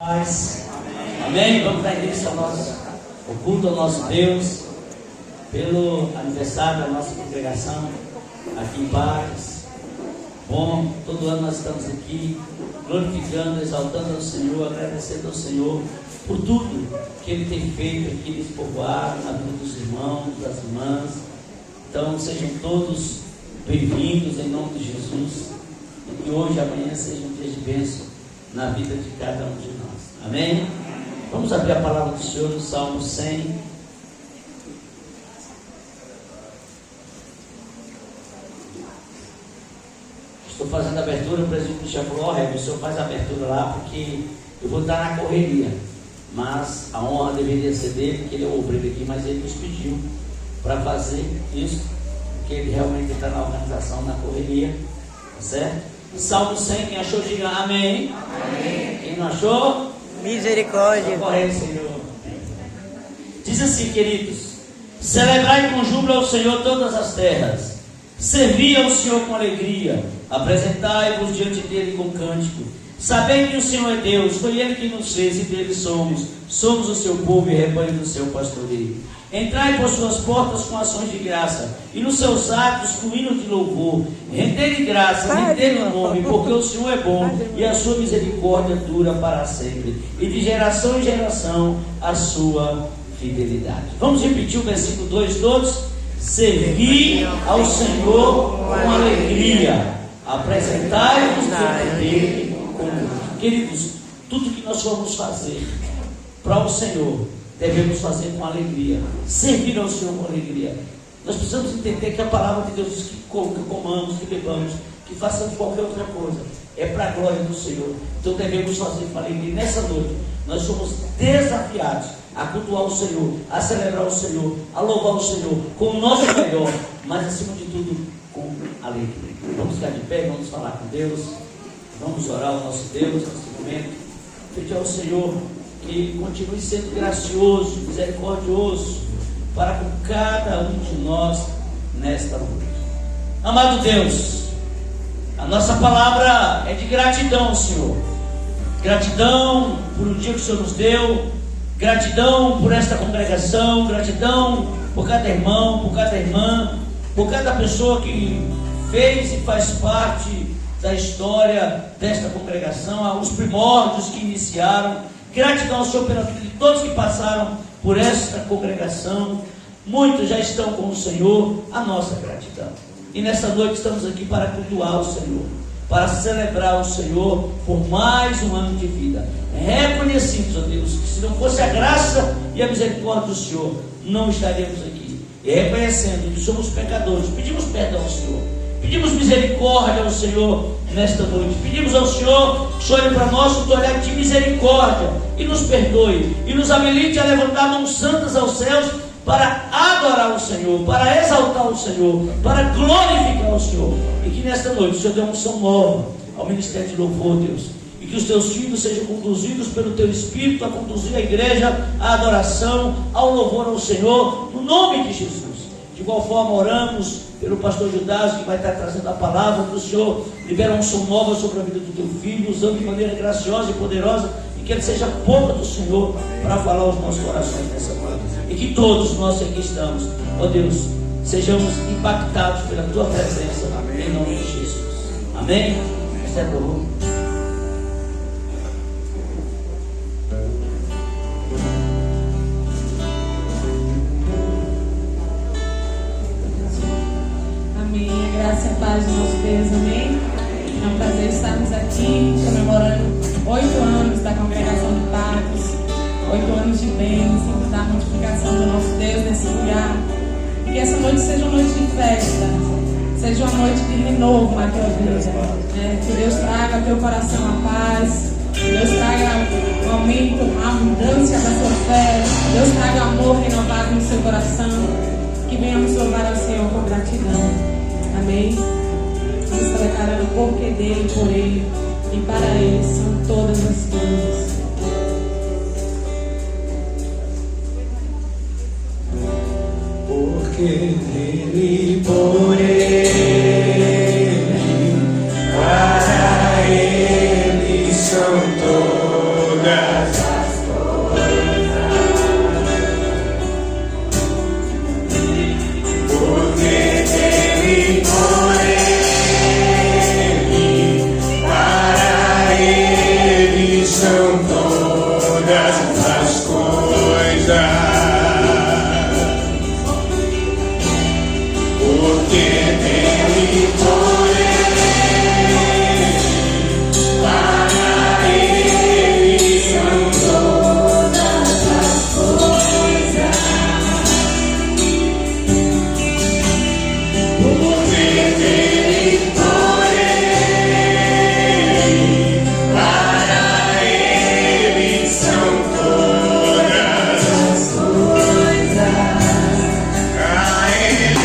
Amém? Vamos dar início ao culto ao nosso Deus, pelo aniversário da nossa congregação aqui em Paz. Bom, todo ano nós estamos aqui glorificando, exaltando ao Senhor, agradecendo ao Senhor por tudo que Ele tem feito aqui nesse povoado, na vida dos irmãos, das irmãs. Então sejam todos bem-vindos em nome de Jesus, e que hoje e amanhã seja um dia de bênção na vida de cada um de nós. Amém? Vamos abrir a palavra do Senhor no Salmo 100. Estou fazendo a abertura, o presidente me chamou, o senhor faz a abertura lá, porque eu vou estar na correria, mas a honra deveria ser dele, porque ele é o obreiro aqui, mas ele nos pediu para fazer isso, porque ele realmente está na organização, na correria, tá certo? Salmo 100, quem achou, diga amém. Amém. Quem não achou? Misericórdia. Corre, Senhor. Diz assim, queridos: celebrai com júbilo ao Senhor todas as terras, servi ao Senhor com alegria, apresentai-vos diante dele com cântico. Sabei que o Senhor é Deus, foi Ele que nos fez e dele somos o seu povo e rebanho do seu pastoreio. Entrai por suas portas com ações de graça, e nos seus atos com hinos de louvor. Rendei-lhe graça, rendei-lhe o nome, porque o Senhor é bom, e a sua misericórdia dura para sempre, e de geração em geração a sua fidelidade. Vamos repetir o versículo 2 todos? Servi ao Senhor com alegria, apresentai-vos diante dele com cântico. Queridos, tudo que nós formos fazer para o Senhor, devemos fazer com alegria, servir ao Senhor com alegria. Nós precisamos entender que a palavra de Deus diz que comamos, que bebamos, que façamos qualquer outra coisa, é para a glória do Senhor. Então devemos fazer com alegria. Nessa noite, nós somos desafiados a cultuar o Senhor, a celebrar o Senhor, a louvar o Senhor com o nosso melhor, mas acima de tudo, com alegria. Vamos ficar de pé, vamos falar com Deus, vamos orar ao nosso Deus nesse momento, pedir ao Senhor que continue sendo gracioso, misericordioso para com cada um de nós nesta noite. Amado Deus, a nossa palavra é de gratidão, Senhor. Gratidão por o dia que o Senhor nos deu, gratidão por esta congregação, gratidão por cada irmão, por cada irmã, por cada pessoa que fez e faz parte da história desta congregação, os primórdios que iniciaram. Gratidão ao Senhor pela vida de todos que passaram por esta congregação. Muitos já estão com o Senhor. A nossa gratidão. E nesta noite estamos aqui para cultuar o Senhor, para celebrar o Senhor por mais um ano de vida. Reconhecidos, ó Deus, que se não fosse a graça e a misericórdia do Senhor, não estaríamos aqui. E reconhecendo que somos pecadores, pedimos perdão ao Senhor, pedimos misericórdia ao Senhor nesta noite. Pedimos ao Senhor que olhe para nós com um olhar de misericórdia e nos perdoe, e nos habilite a levantar mãos santas aos céus para adorar o Senhor, para exaltar o Senhor, para glorificar o Senhor. E que nesta noite o Senhor dê uma unção nova ao ministério de louvor, Deus, e que os teus filhos sejam conduzidos pelo teu Espírito a conduzir a igreja à adoração, ao louvor ao Senhor, no nome de Jesus. De igual forma oramos pelo pastor Judas, que vai estar trazendo a palavra do Senhor. Libera uma unção nova sobre a vida do teu filho, usando de maneira graciosa e poderosa, e que ele seja boca do Senhor para falar aos nossos corações nessa noite. E que todos nós aqui estamos, ó Deus, sejamos impactados pela tua presença. Amém. Em nome de Jesus. Amém? Esta é a tua. Graça e a paz do nosso Deus, amém? É um prazer estarmos aqui comemorando 8 anos da congregação de Pacos, 8 anos de bênçãos, da multiplicação do nosso Deus nesse lugar. E que essa noite seja uma noite de festa, seja uma noite de renovo na tua vida, né? Que Deus traga ao teu coração a paz, que Deus traga o aumento, a abundância da sua fé, que Deus traga amor renovado no seu coração, que venhamos louvar ao Senhor com gratidão. Amém? Vamos estar declarando o porquê dele, por ele e para ele são todas as coisas. Porque dele, por ele, para ele são todas são todas as coisas, porque dele e por ele, para ele são todas as coisas, porque dele e por ele, para ele são todas as coisas. A ele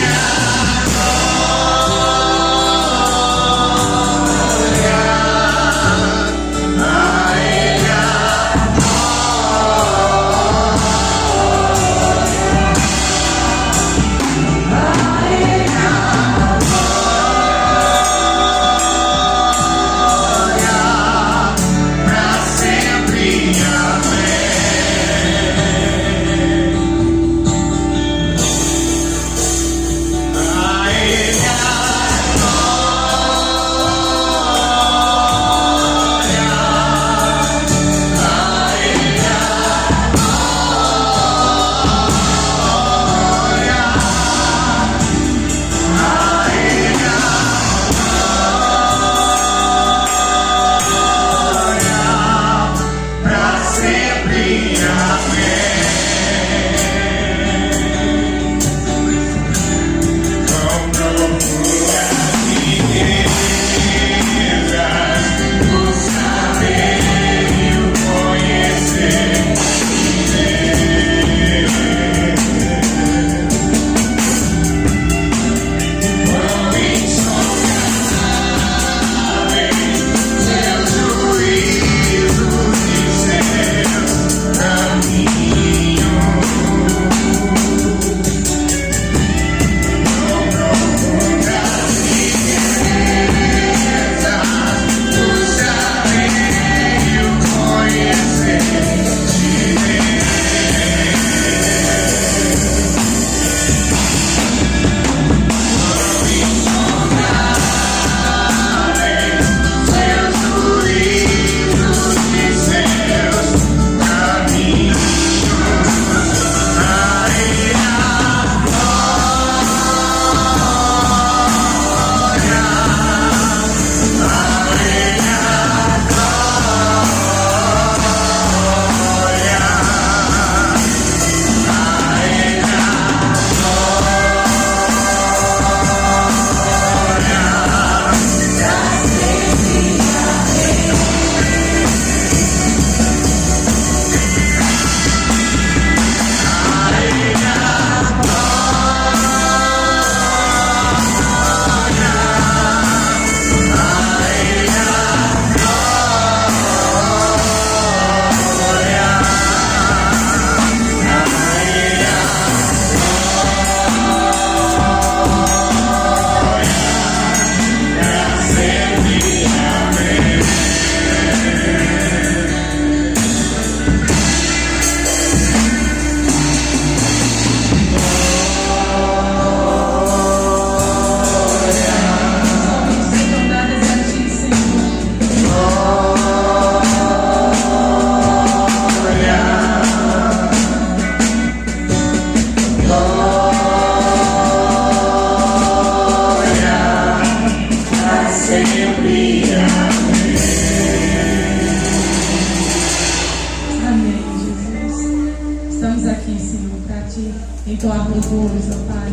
entoar louvores, ó Pai,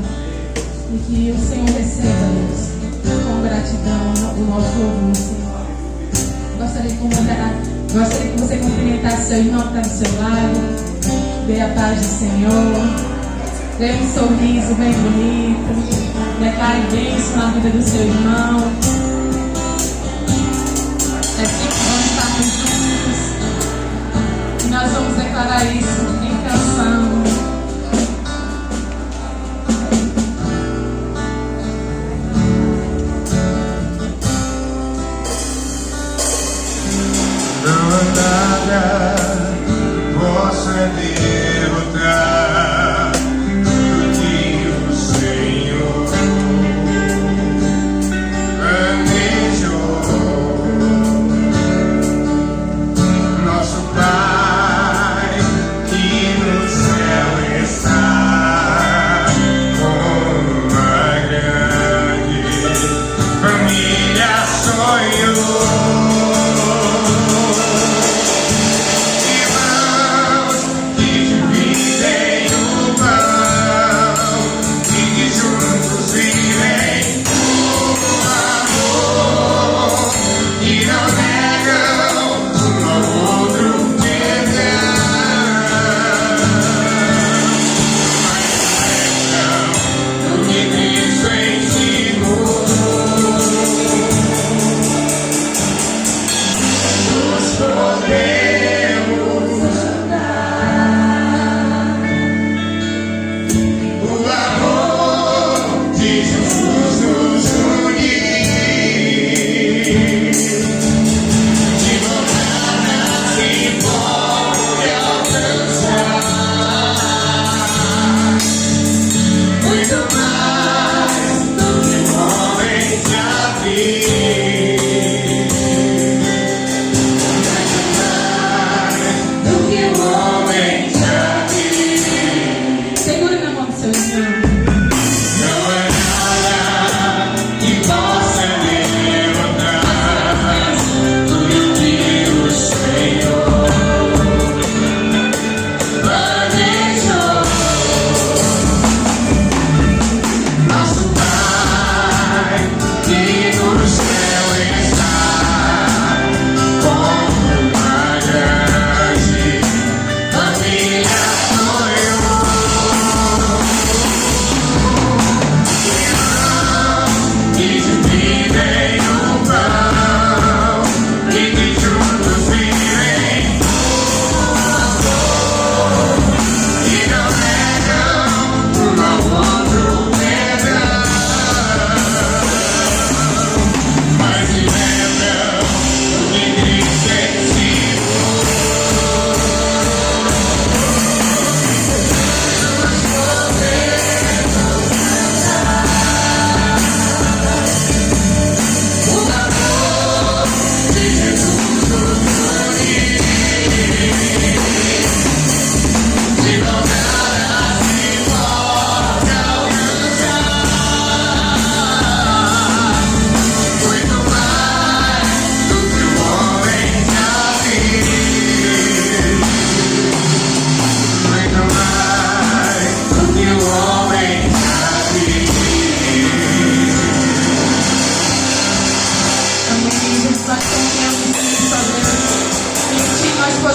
e que o Senhor receba, Deus, com gratidão o nosso louvor, Senhor. Gostaria que você cumprimentasse seu irmão que está do seu lado, dê a paz do Senhor, dê um sorriso bem bonito, declare bênção na vida do seu irmão. É assim que vamos estarmos juntos, e nós vamos declarar isso em canção. Nada possa derrotar tudo que o Senhor planejou. Nosso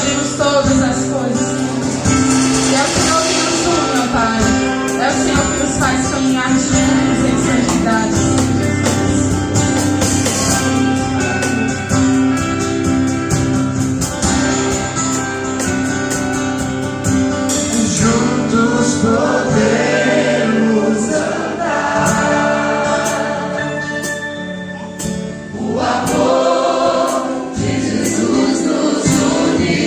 podemos todas as coisas. E é o Senhor que nos une, ó Pai. É o Senhor que nos faz caminhar juntos em santidade, Senhor Jesus. Juntos podemos andar. O amor de Jesus nos une.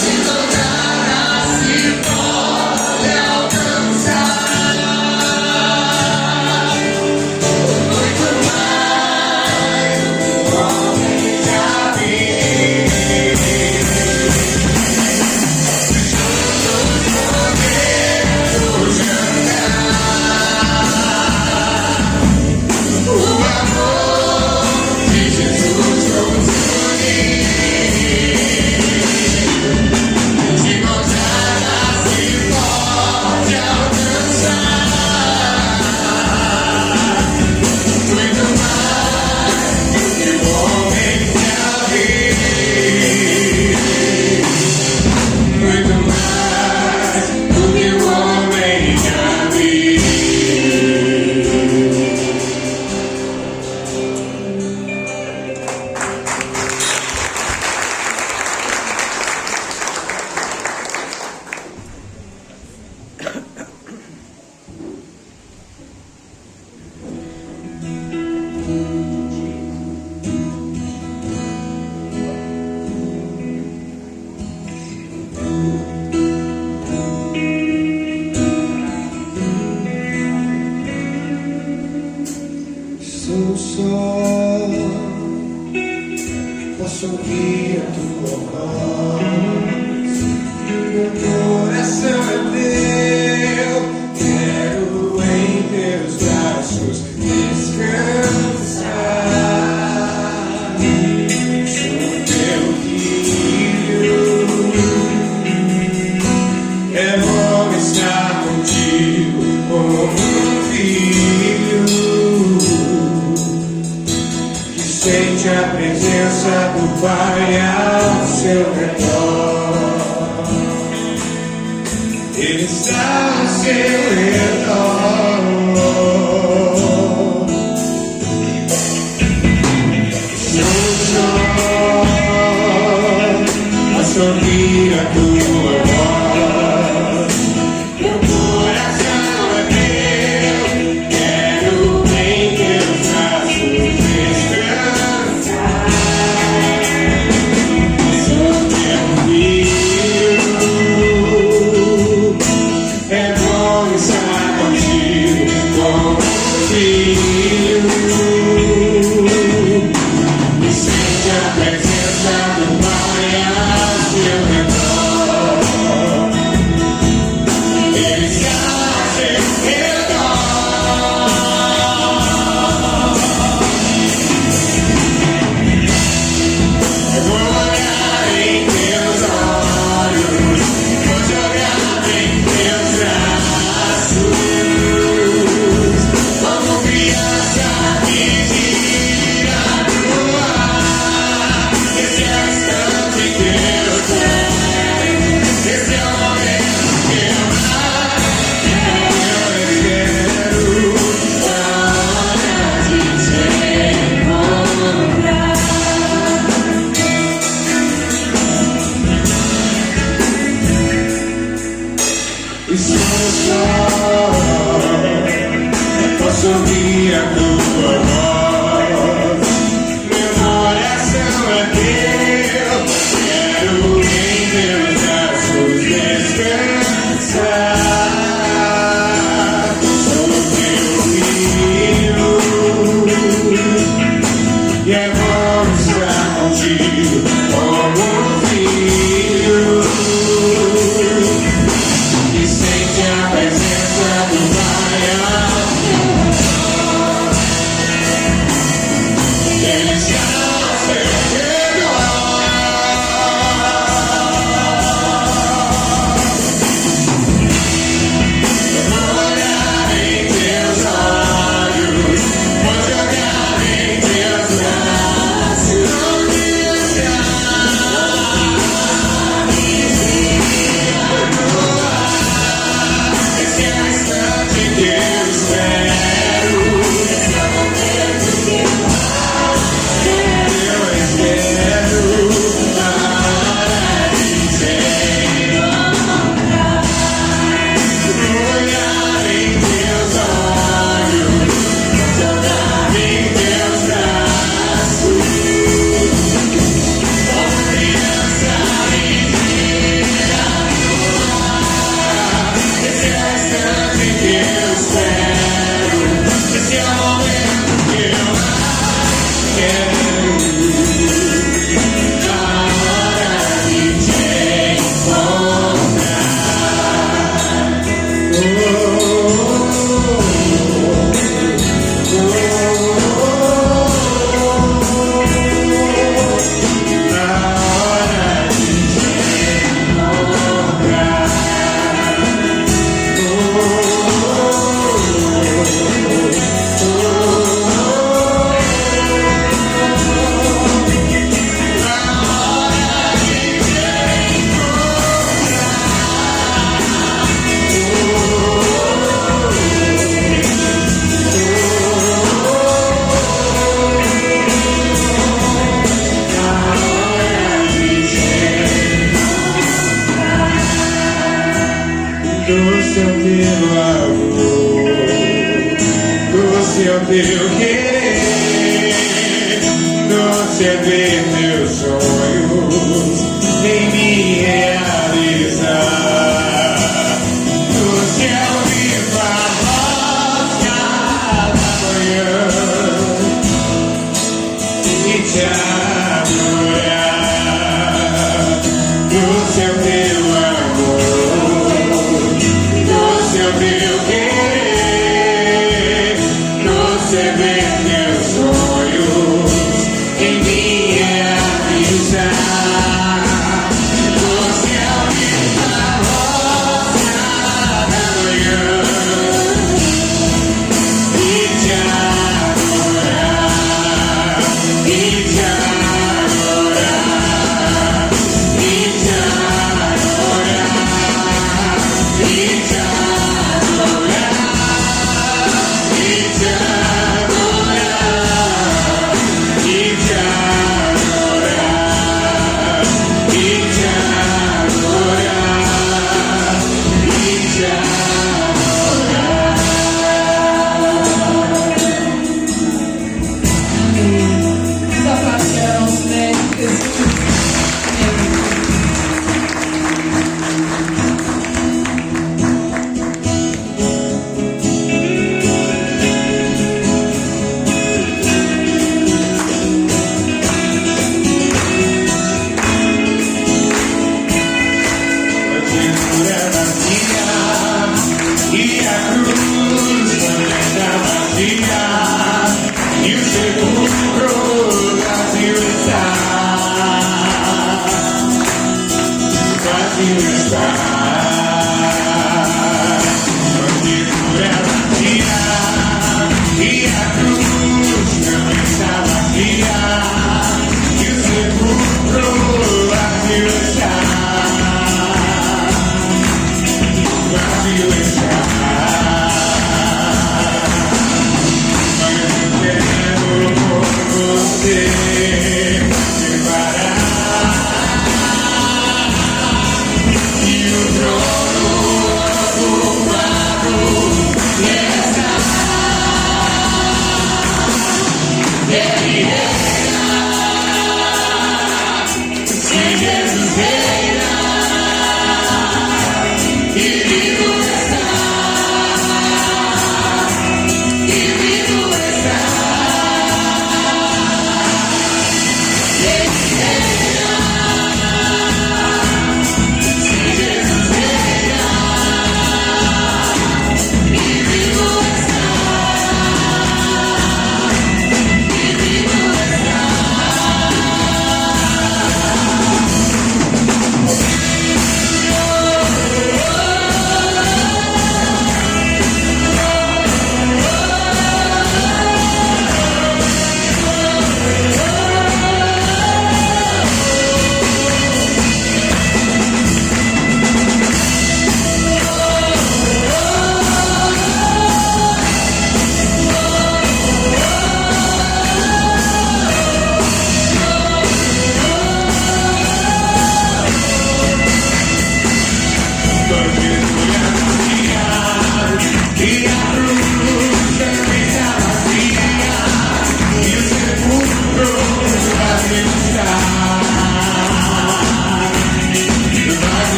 De toda se pode alcançar. Muito mais do que o homem já vive. Sou só, posso ouvir a tua voz. Meu coração é teu, quero em teus braços descansar. Sou teu filho, é bom estar contigo como um filho. Sente a presença do Pai ao seu redor. Ele está ao seu redor. Sou só, posso ouvir a tua voz. Meu coração é teu, quero em teus braços descansar. Sou teu filho, é bom estar contigo como um filho. E sente a presença do Pai ao seu redor. Ele está ao seu redor. Eu vou olhar em teus olhos, vou jogar em teus braços, como criança pedir a tua. Esse é o instante que eu tenho, esse é o momento que eu quero a hora de te encontrar. seu teu amor, no seu teu querer, no ceder teus sonhos em me realizar. No céu viva a voz cada manhã e te adorar. No seu teu amor, no seu teu querer, no ceder teus sonhos em me realizar. No céu viva a voz cada manhã e te adorar, e te adorar, e te adorar, e te adorar, e te adorar, e te adorar, e te adorar, e te Só para tirar nosso mérito, Jesus. e a cruz também está vazia, e o sepulcro vazio está, vazio está. A escritura vazia e a cruz também está vazia, e o sepulcro vazio está. Vazio está, mas eu quero por você preparar, e o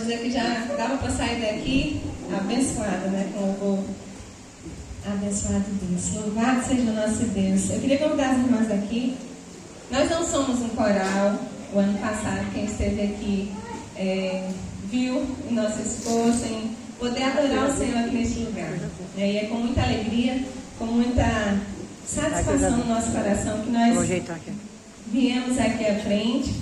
dizer que já dava para sair daqui abençoada, né? Com o povo. Abençoado Deus. Louvado seja o nosso Deus. Eu queria convidar as irmãs aqui. Nós não somos um coral. O ano passado, quem esteve aqui viu o nosso esforço em poder adorar o Senhor aqui neste lugar. E é com muita alegria, com muita satisfação no nosso coração que nós viemos aqui à frente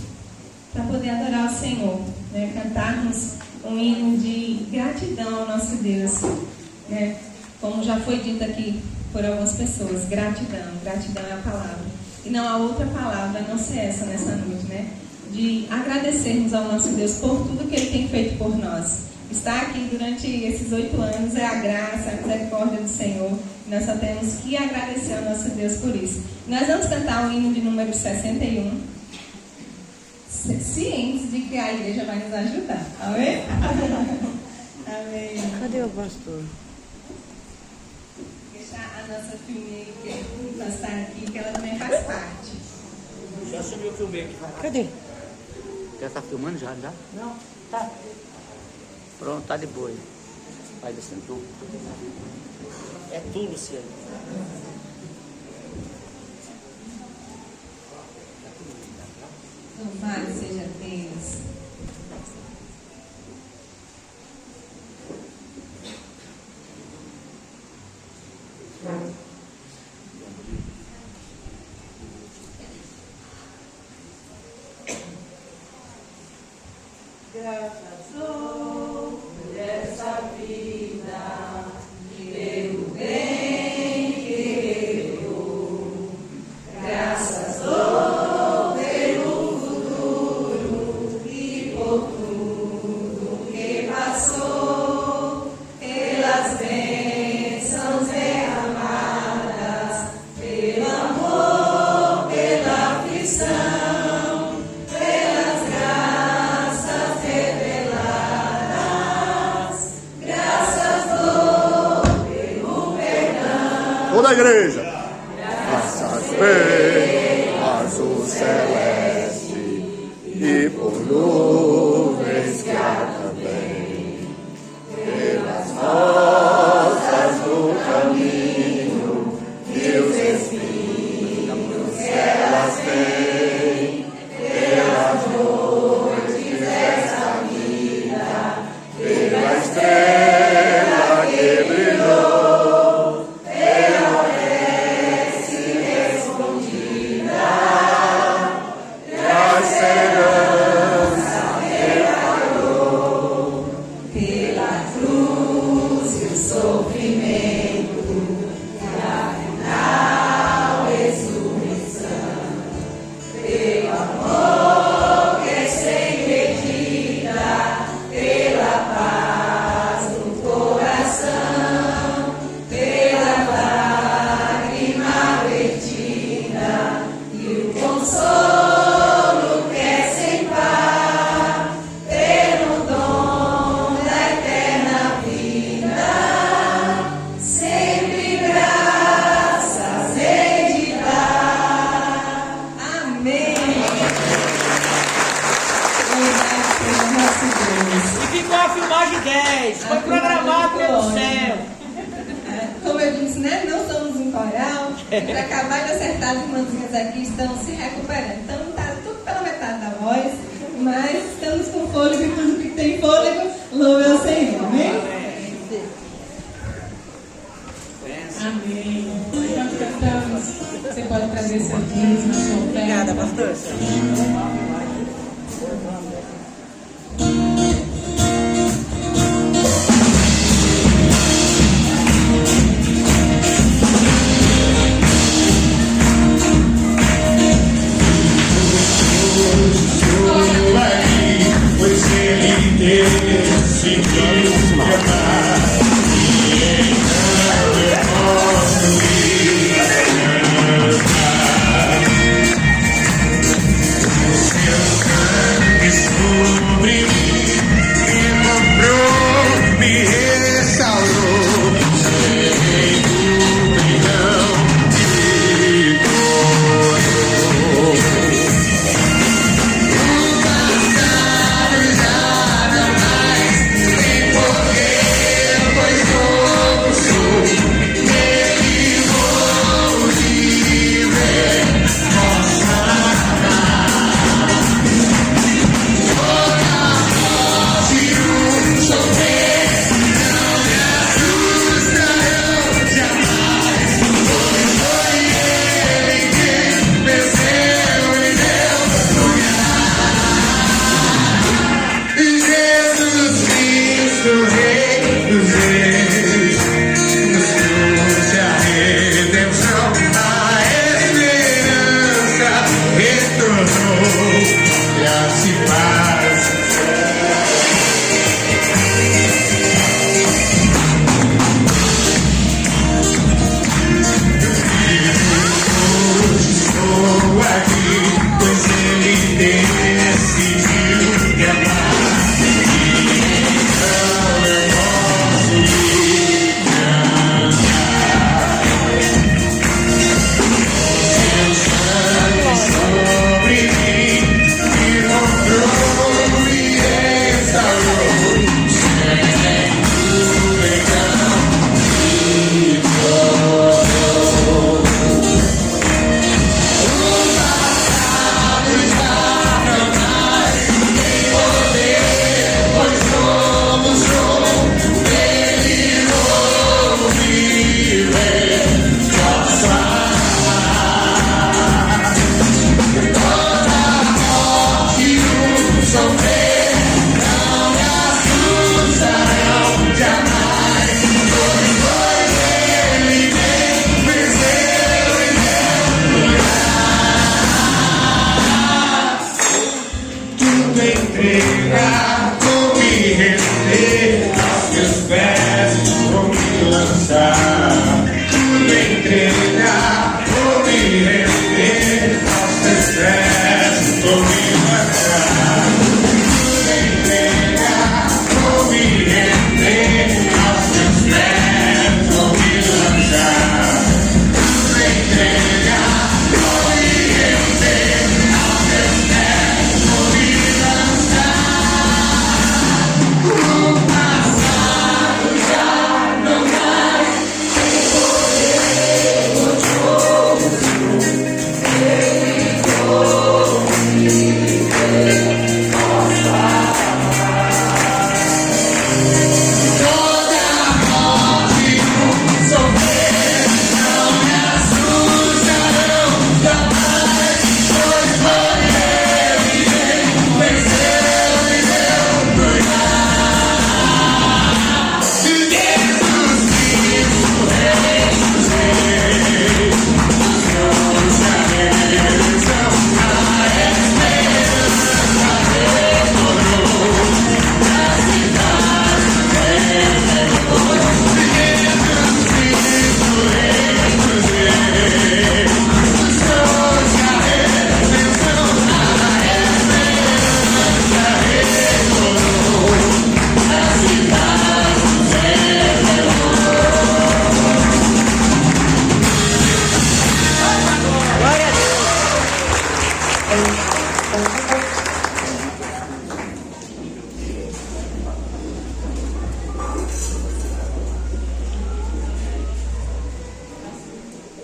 para poder adorar o Senhor, né? Cantarmos um hino de gratidão ao nosso Deus, né? Como já foi dito aqui por algumas pessoas, gratidão é a palavra. E não há outra palavra a não ser essa nessa noite, né? De agradecermos ao nosso Deus por tudo que Ele tem feito por nós. Estar aqui durante esses 8 anos é a graça, a misericórdia do Senhor. Nós só temos que agradecer ao nosso Deus por isso. Nós vamos cantar o hino de número 61, cientes de que a igreja vai nos ajudar. Amém? Amém. Cadê o pastor? Deixar a nossa filmmaker passar aqui, que ela também faz parte. Já assumiu o filmmaker. Cadê? Já está filmando já? Não, tá. Pronto, tá de boa. Vai descendo tu. É tu, Luciano. Louvado seja Deus. Graças dou por essa vida, pelo bem que eu dou. Graças dou pelo futuro e por tudo que passou, pelas bênçãos derramadas, pelo amor, pela aflição. Toda a igreja, graças pelas o celeste e por nuvens que há também, pelas rosas do caminho e os espinhos que elas têm, pelas noites dessa vida, pela estrela que brilhou. Para acabar de acertar, as irmãzinhas aqui estão se recuperando. Então está tudo pela metade da voz, mas estamos com fôlego e tudo que tem fôlego, louve ao Senhor. Amém? Amém. Enquanto cantamos, você pode trazer seu dízimo, sua oferta. Obrigada, pastor. Você lançar. Me entregar, vou me render aos teus pés, vou me lançar. Me entregar, vou me render aos teus pés, vou me lançar. Me entregar, vou me render aos teus pés, vou me lançar. O passado já não mais tem poder contra ele toda a morte sofrer não me assustarão jamais, pois foi ele quem venceu e deu cuidar. De Jesus Cristo, Rei dos Reis, os dons da redenção, a esperança retornou, a cidade revelou. De Jesus Cristo, Rei dos Reis, os dons da redenção, a esperança retornou, a cidade revelou. Glória a Deus.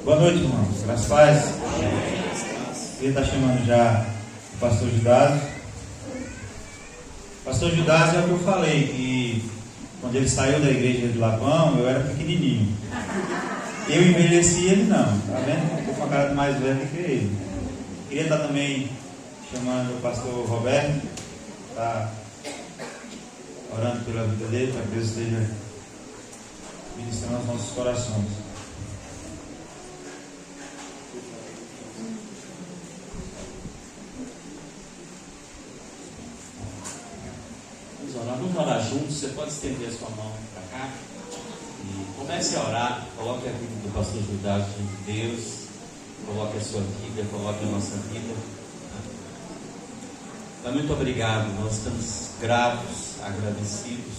Boa noite, irmãos. Graças a paz. Ele está chamando já o pastor Judásio. Pastor Judásio é o que eu falei, que quando ele saiu da igreja de Lapão, eu era pequenininho. Eu envelheci, ele não. Tá vendo? Estou com a cara de mais velho do que ele. Queria estar também chamando o pastor Roberto, está orando pela vida dele, para que Deus esteja ministrando os nossos corações. Vamos orar juntos. Você pode estender a sua mão para cá e comece a orar. Coloque a vida do pastor Judásio diante de Deus, coloque a sua vida, coloque a nossa vida. Pai, muito obrigado. Nós estamos gratos, agradecidos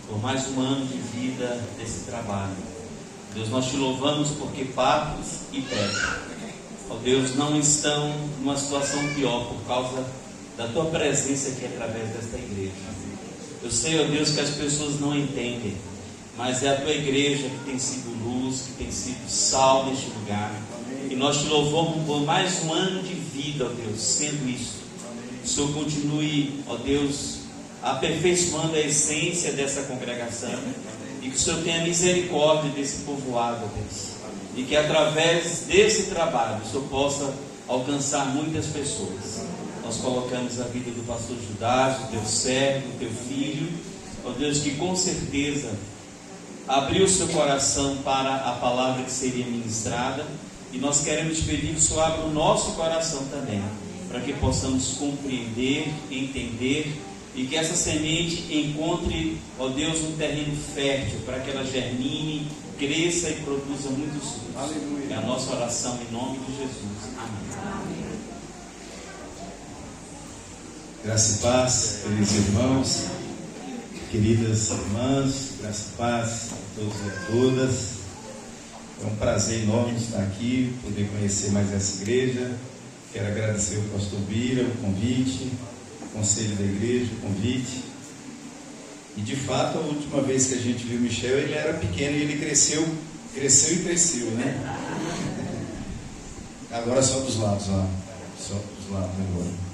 por mais um ano de vida desse trabalho. Deus, nós te louvamos porque Patos e Teto, ó Deus, não estão numa situação pior por causa da tua presença aqui através desta igreja. Eu sei, ó Deus, que as pessoas não entendem, mas é a tua igreja que tem sido luz, que tem sido sal neste lugar. E nós te louvamos por mais um ano de vida, ó Deus, sendo isso. Que o Senhor continue, ó Deus, aperfeiçoando a essência dessa congregação. E que o Senhor tenha misericórdia desse povoado, ó Deus. E que através desse trabalho o Senhor possa alcançar muitas pessoas. Nós colocamos a vida do pastor Judásio, teu servo, teu filho, ó Deus, que com certeza abriu o seu coração para a palavra que seria ministrada, e nós queremos pedir que o Senhor abra o nosso coração também, para que possamos compreender, entender, e que essa semente encontre, ó Deus, um terreno fértil, para que ela germine, cresça e produza muitos frutos. Aleluia. É a nossa oração em nome de Jesus. Amém. Graça e paz, queridos irmãos, queridas irmãs, graça e paz a todos e a todas. É um prazer enorme estar aqui, poder conhecer mais essa igreja. Quero agradecer ao pastor Bira, o convite, o conselho da igreja, o convite. E de fato, a última vez que a gente viu o Michel, ele era pequeno e ele cresceu e cresceu, né? Agora só dos lados lá, só dos lados agora.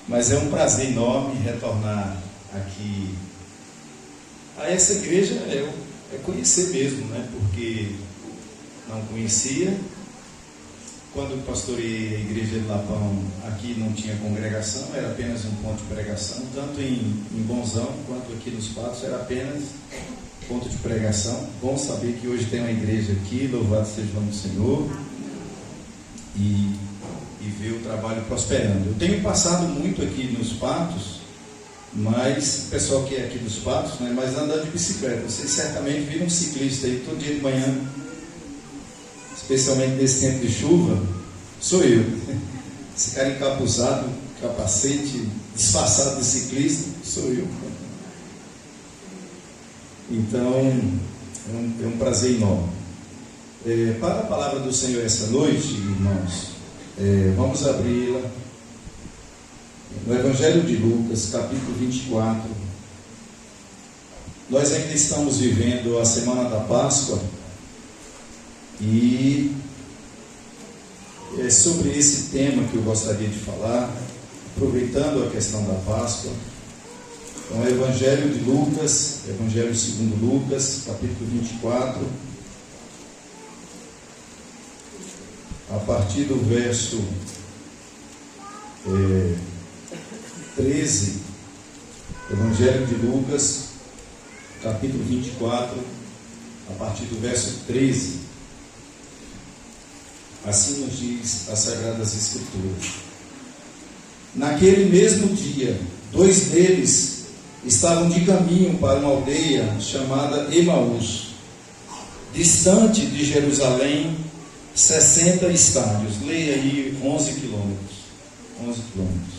Mas é um prazer enorme retornar aqui a essa igreja, é conhecer mesmo, né? Porque não conhecia. Quando eu pastoreei a igreja de Lapão, aqui não tinha congregação, era apenas um ponto de pregação, tanto em Bonzão quanto aqui nos Patos, era apenas ponto de pregação. Bom saber que hoje tem uma igreja aqui, louvado seja o nome do Senhor, e ver o trabalho prosperando. Eu tenho passado muito aqui nos Patos, Mas o pessoal que é aqui dos Patos, né, mas andando de bicicleta, vocês certamente viram um ciclista aí todo dia de manhã, especialmente nesse tempo de chuva, sou eu. Esse cara encapuzado, capacete, disfarçado de ciclista, sou eu. Então, é um prazer enorme. Para a palavra do Senhor essa noite, irmãos, vamos abri-la no Evangelho de Lucas, capítulo 24. Nós ainda estamos vivendo a semana da Páscoa e é sobre esse tema que eu gostaria de falar, aproveitando a questão da Páscoa. Então, Evangelho de Lucas, Evangelho segundo Lucas, capítulo 24, a partir do verso 13, Evangelho de Lucas, capítulo 24, a partir do verso 13, assim nos diz as Sagradas Escrituras. Naquele mesmo dia, 2 deles estavam de caminho para uma aldeia chamada Emaús, distante de Jerusalém, 60 estádios. Leia aí 11 quilômetros. 11 quilômetros.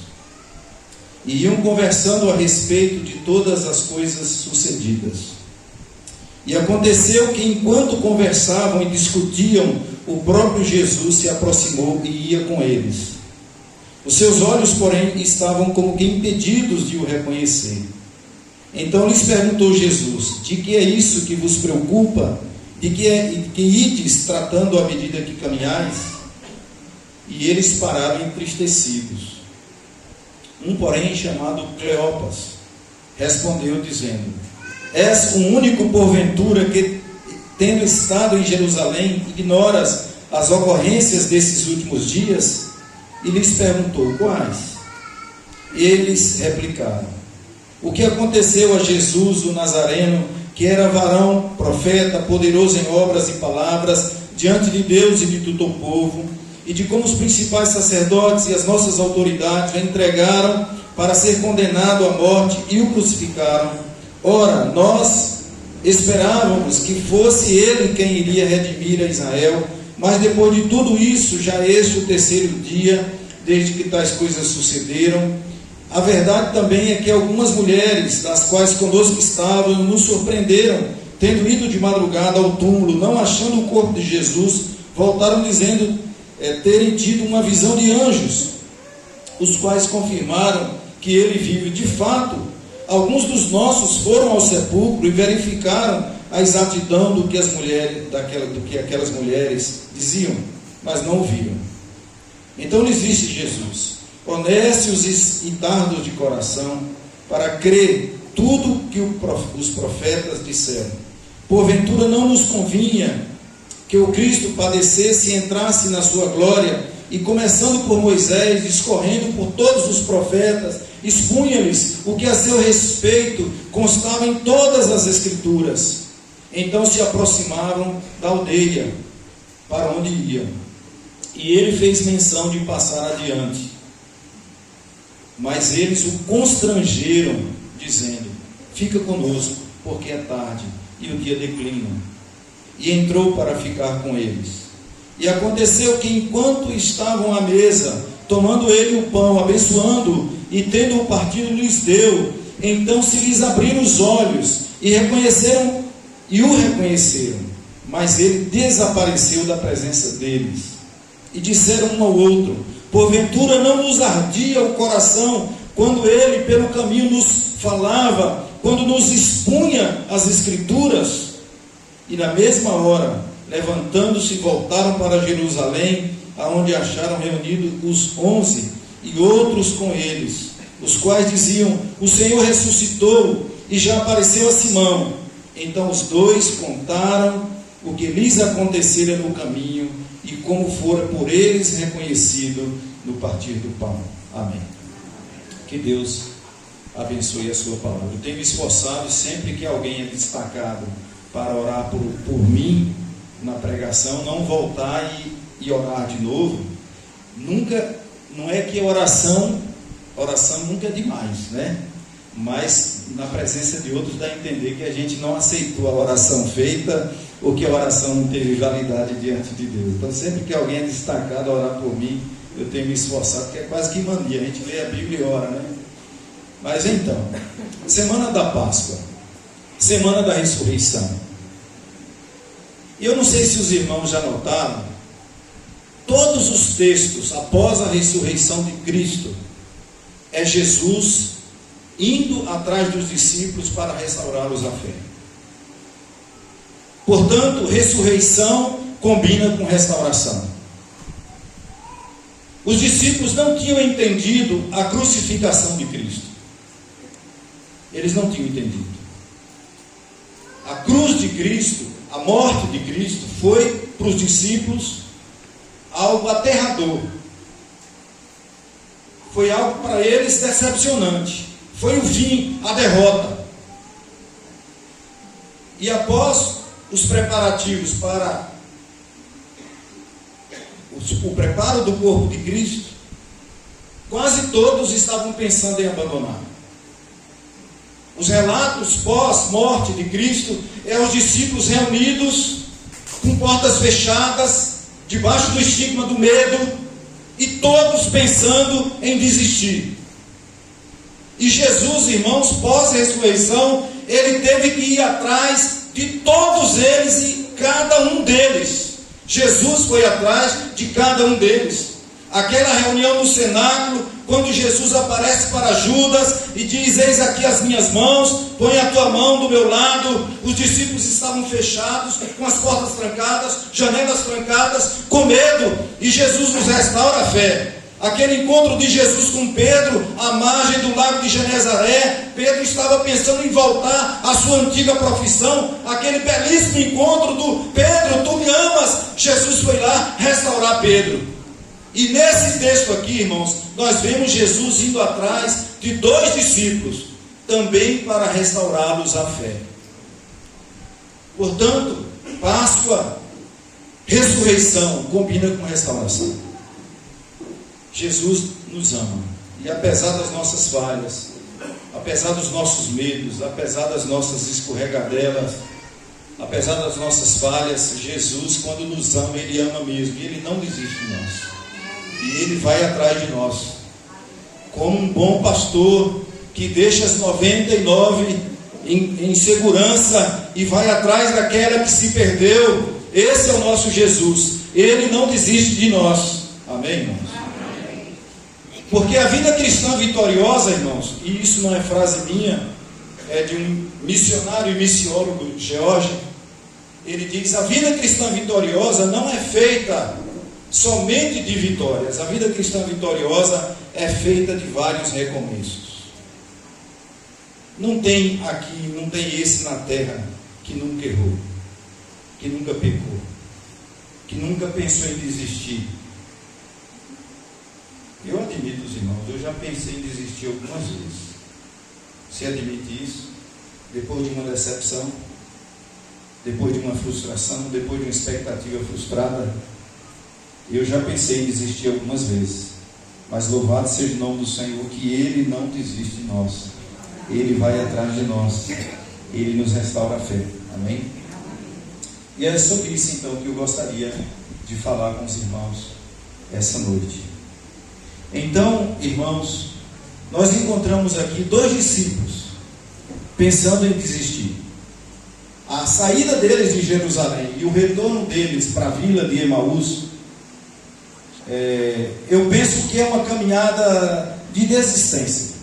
E iam conversando a respeito de todas as coisas sucedidas. E aconteceu que, enquanto conversavam e discutiam, o próprio Jesus se aproximou e ia com eles. Os seus olhos, porém, estavam como que impedidos de o reconhecer. Então lhes perguntou Jesus: de que é isso que vos preocupa? De que ides tratando à medida que caminhais? E eles pararam entristecidos. Um, porém, chamado Cleopas, respondeu dizendo: és o único porventura que, tendo estado em Jerusalém, ignoras as ocorrências desses últimos dias? E lhes perguntou: quais? Eles replicaram: o que aconteceu a Jesus, o Nazareno, que era varão, profeta, poderoso em obras e palavras, diante de Deus e de todo o povo, e de como os principais sacerdotes e as nossas autoridades o entregaram para ser condenado à morte e o crucificaram. Ora, nós esperávamos que fosse ele quem iria redimir a Israel, mas depois de tudo isso, já este o 3º dia, desde que tais coisas sucederam. A verdade também é que algumas mulheres, das quais conosco estavam, nos surpreenderam, tendo ido de madrugada ao túmulo, não achando o corpo de Jesus, voltaram dizendo terem tido uma visão de anjos, os quais confirmaram que ele vive. De fato, alguns dos nossos foram ao sepulcro e verificaram a exatidão do que aquelas mulheres diziam, mas não o viram. Então lhes disse Jesus: honestos e tardos de coração, para crer tudo que os profetas disseram. Porventura não nos convinha que o Cristo padecesse e entrasse na sua glória, e começando por Moisés, discorrendo por todos os profetas, expunha-lhes o que a seu respeito constava em todas as Escrituras. Então se aproximavam da aldeia para onde iam, e ele fez menção de passar adiante. Mas eles o constrangeram, dizendo: fica conosco, porque é tarde e o dia declina. E entrou para ficar com eles. E aconteceu que, enquanto estavam à mesa, tomando ele o pão, abençoando e tendo-o partido, lhes deu. Então se lhes abriram os olhos e o reconheceram, mas ele desapareceu da presença deles. E disseram um ao outro: porventura não nos ardia o coração quando ele pelo caminho nos falava, quando nos expunha as Escrituras? E na mesma hora, levantando-se, voltaram para Jerusalém, aonde acharam reunidos os 11 e outros com eles, os quais diziam: o Senhor ressuscitou e já apareceu a Simão. Então os 2 contaram o que lhes acontecera no caminho e como fora por eles reconhecido no partir do pão. Amém. Que Deus abençoe a sua palavra. Eu tenho me esforçado sempre que alguém é destacado para orar por mim na pregação, não voltar e orar de novo. Nunca, não é que oração nunca é demais, né? mas na presença de outros dá a entender que a gente não aceitou a oração feita ou que a oração não teve validade diante de Deus. Então, sempre que alguém é destacado a orar por mim, eu tenho me esforçado, porque é quase que mania, a gente lê a Bíblia e ora, né? Mas então, semana da Páscoa, semana da ressurreição. E eu não sei se os irmãos já notaram, todos os textos após a ressurreição de Cristo, é Jesus indo atrás dos discípulos para restaurá-los à fé. Portanto, ressurreição combina com restauração. Os discípulos não tinham entendido a crucificação de Cristo. Eles não tinham entendido. A cruz de Cristo, a morte de Cristo, foi para os discípulos algo aterrador. Foi algo para eles decepcionante. Foi o fim, a derrota. E após os preparativos para o preparo do corpo de Cristo, quase todos estavam pensando em abandonar. Os relatos pós-morte de Cristo é os discípulos reunidos, com portas fechadas, debaixo do estigma do medo, e todos pensando em desistir. E Jesus, irmãos, pós-ressurreição, ele teve que ir atrás de todos eles e cada um deles. Jesus foi atrás de cada um deles. Aquela reunião no cenáculo, quando Jesus aparece para Judas e diz: eis aqui as minhas mãos, põe a tua mão do meu lado. Os discípulos estavam fechados, com as portas trancadas, janelas trancadas, com medo, e Jesus nos restaura a fé. Aquele encontro de Jesus com Pedro, à margem do lago de Genezaré, Pedro estava pensando em voltar à sua antiga profissão. Aquele belíssimo encontro do Pedro, tu me amas? Jesus foi lá restaurar Pedro. E nesse texto aqui, irmãos, nós vemos Jesus indo atrás de 2 discípulos, também para restaurá-los à fé. Portanto, Páscoa, ressurreição, combina com restauração. Jesus nos ama. E apesar das nossas falhas, apesar dos nossos medos, apesar das nossas escorregadelas, apesar das nossas falhas, Jesus, quando nos ama, Ele ama mesmo. E Ele não desiste de nós. E Ele vai atrás de nós. Como um bom pastor que deixa as 99 em segurança e vai atrás daquela que se perdeu. Esse é o nosso Jesus. Ele não desiste de nós. Amém, irmãos? Porque a vida cristã vitoriosa, irmãos, e isso não é frase minha, é de um missionário e missiólogo, George. Ele diz: a vida cristã vitoriosa não é feita somente de vitórias. A vida cristã vitoriosa é feita de vários recomeços. Não tem aqui, não tem esse na terra que nunca errou, que nunca pecou, que nunca pensou em desistir. Eu admito, irmãos, eu já pensei em desistir algumas vezes. Você admite isso? Depois de uma decepção, depois de uma frustração, depois de uma expectativa frustrada, eu já pensei em desistir algumas vezes. Mas louvado seja o nome do Senhor, que Ele não desiste de nós. Ele vai atrás de nós. Ele nos restaura a fé. Amém? E é sobre isso então que eu gostaria de falar com os irmãos essa noite. Então, irmãos, nós encontramos aqui 2 discípulos pensando em desistir. A saída deles de Jerusalém e o retorno deles para a vila de Emaús, eu penso que é uma caminhada de desistência,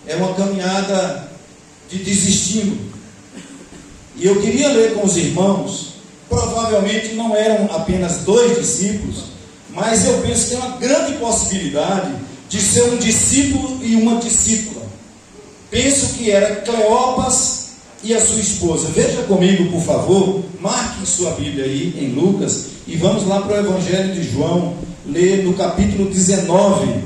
é uma caminhada de desestímulo. E eu queria ler com os irmãos, provavelmente não eram apenas 2 discípulos, mas eu penso que tem uma grande possibilidade de ser um discípulo e uma discípula. Penso que era Cleopas e a sua esposa. Veja comigo, por favor, marque sua Bíblia aí em Lucas e vamos lá para o Evangelho de João, ler no capítulo 19,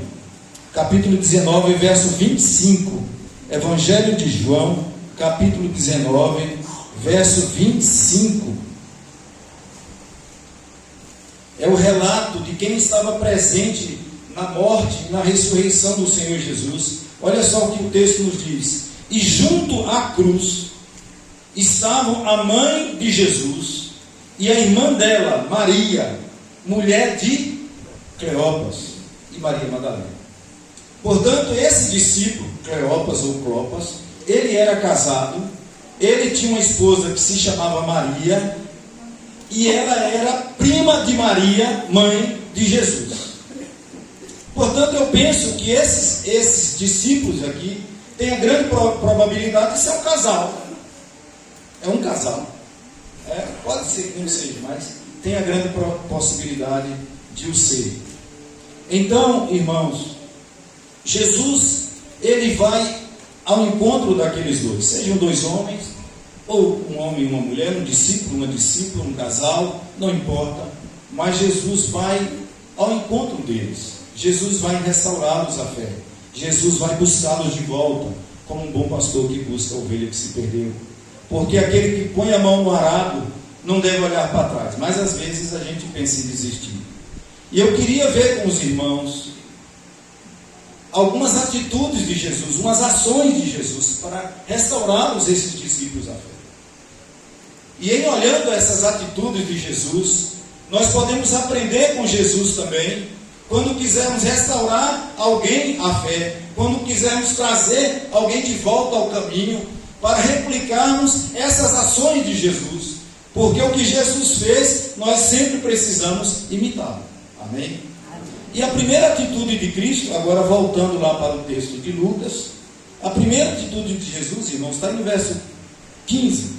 verso 25. Evangelho de João, capítulo 19, verso 25. É o relato de quem estava presente na morte e na ressurreição do Senhor Jesus. Olha só o que o texto nos diz. E junto à cruz estavam a mãe de Jesus e a irmã dela, Maria, mulher de Cleopas, e Maria Madalena. Portanto, esse discípulo, Cleopas ou Clopas, ele era casado, ele tinha uma esposa que se chamava Maria, e ela era prima de Maria, mãe de Jesus. Portanto, eu penso que esses discípulos aqui têm a grande probabilidade de ser um casal. É um casal. Pode ser que não seja, mas tem a grande possibilidade de o ser. Então, irmãos, Jesus, ele vai ao encontro daqueles dois, sejam dois homens, ou um homem e uma mulher, um discípulo, uma discípula, um casal, não importa, mas Jesus vai ao encontro deles. Jesus vai restaurá-los a fé. Jesus vai buscá-los de volta, como um bom pastor que busca a ovelha que se perdeu. Porque aquele que põe a mão no arado não deve olhar para trás, mas às vezes a gente pensa em desistir. E eu queria ver com os irmãos algumas atitudes de Jesus, umas ações de Jesus para restaurarmos esses discípulos à fé. E em olhando essas atitudes de Jesus, nós podemos aprender com Jesus também, quando quisermos restaurar alguém à fé, quando quisermos trazer alguém de volta ao caminho, para replicarmos essas ações de Jesus, porque o que Jesus fez, nós sempre precisamos imitá-lo. Amém? E a primeira atitude de Cristo, agora voltando lá para o texto de Lucas, a primeira atitude de Jesus, irmãos, está no verso 15,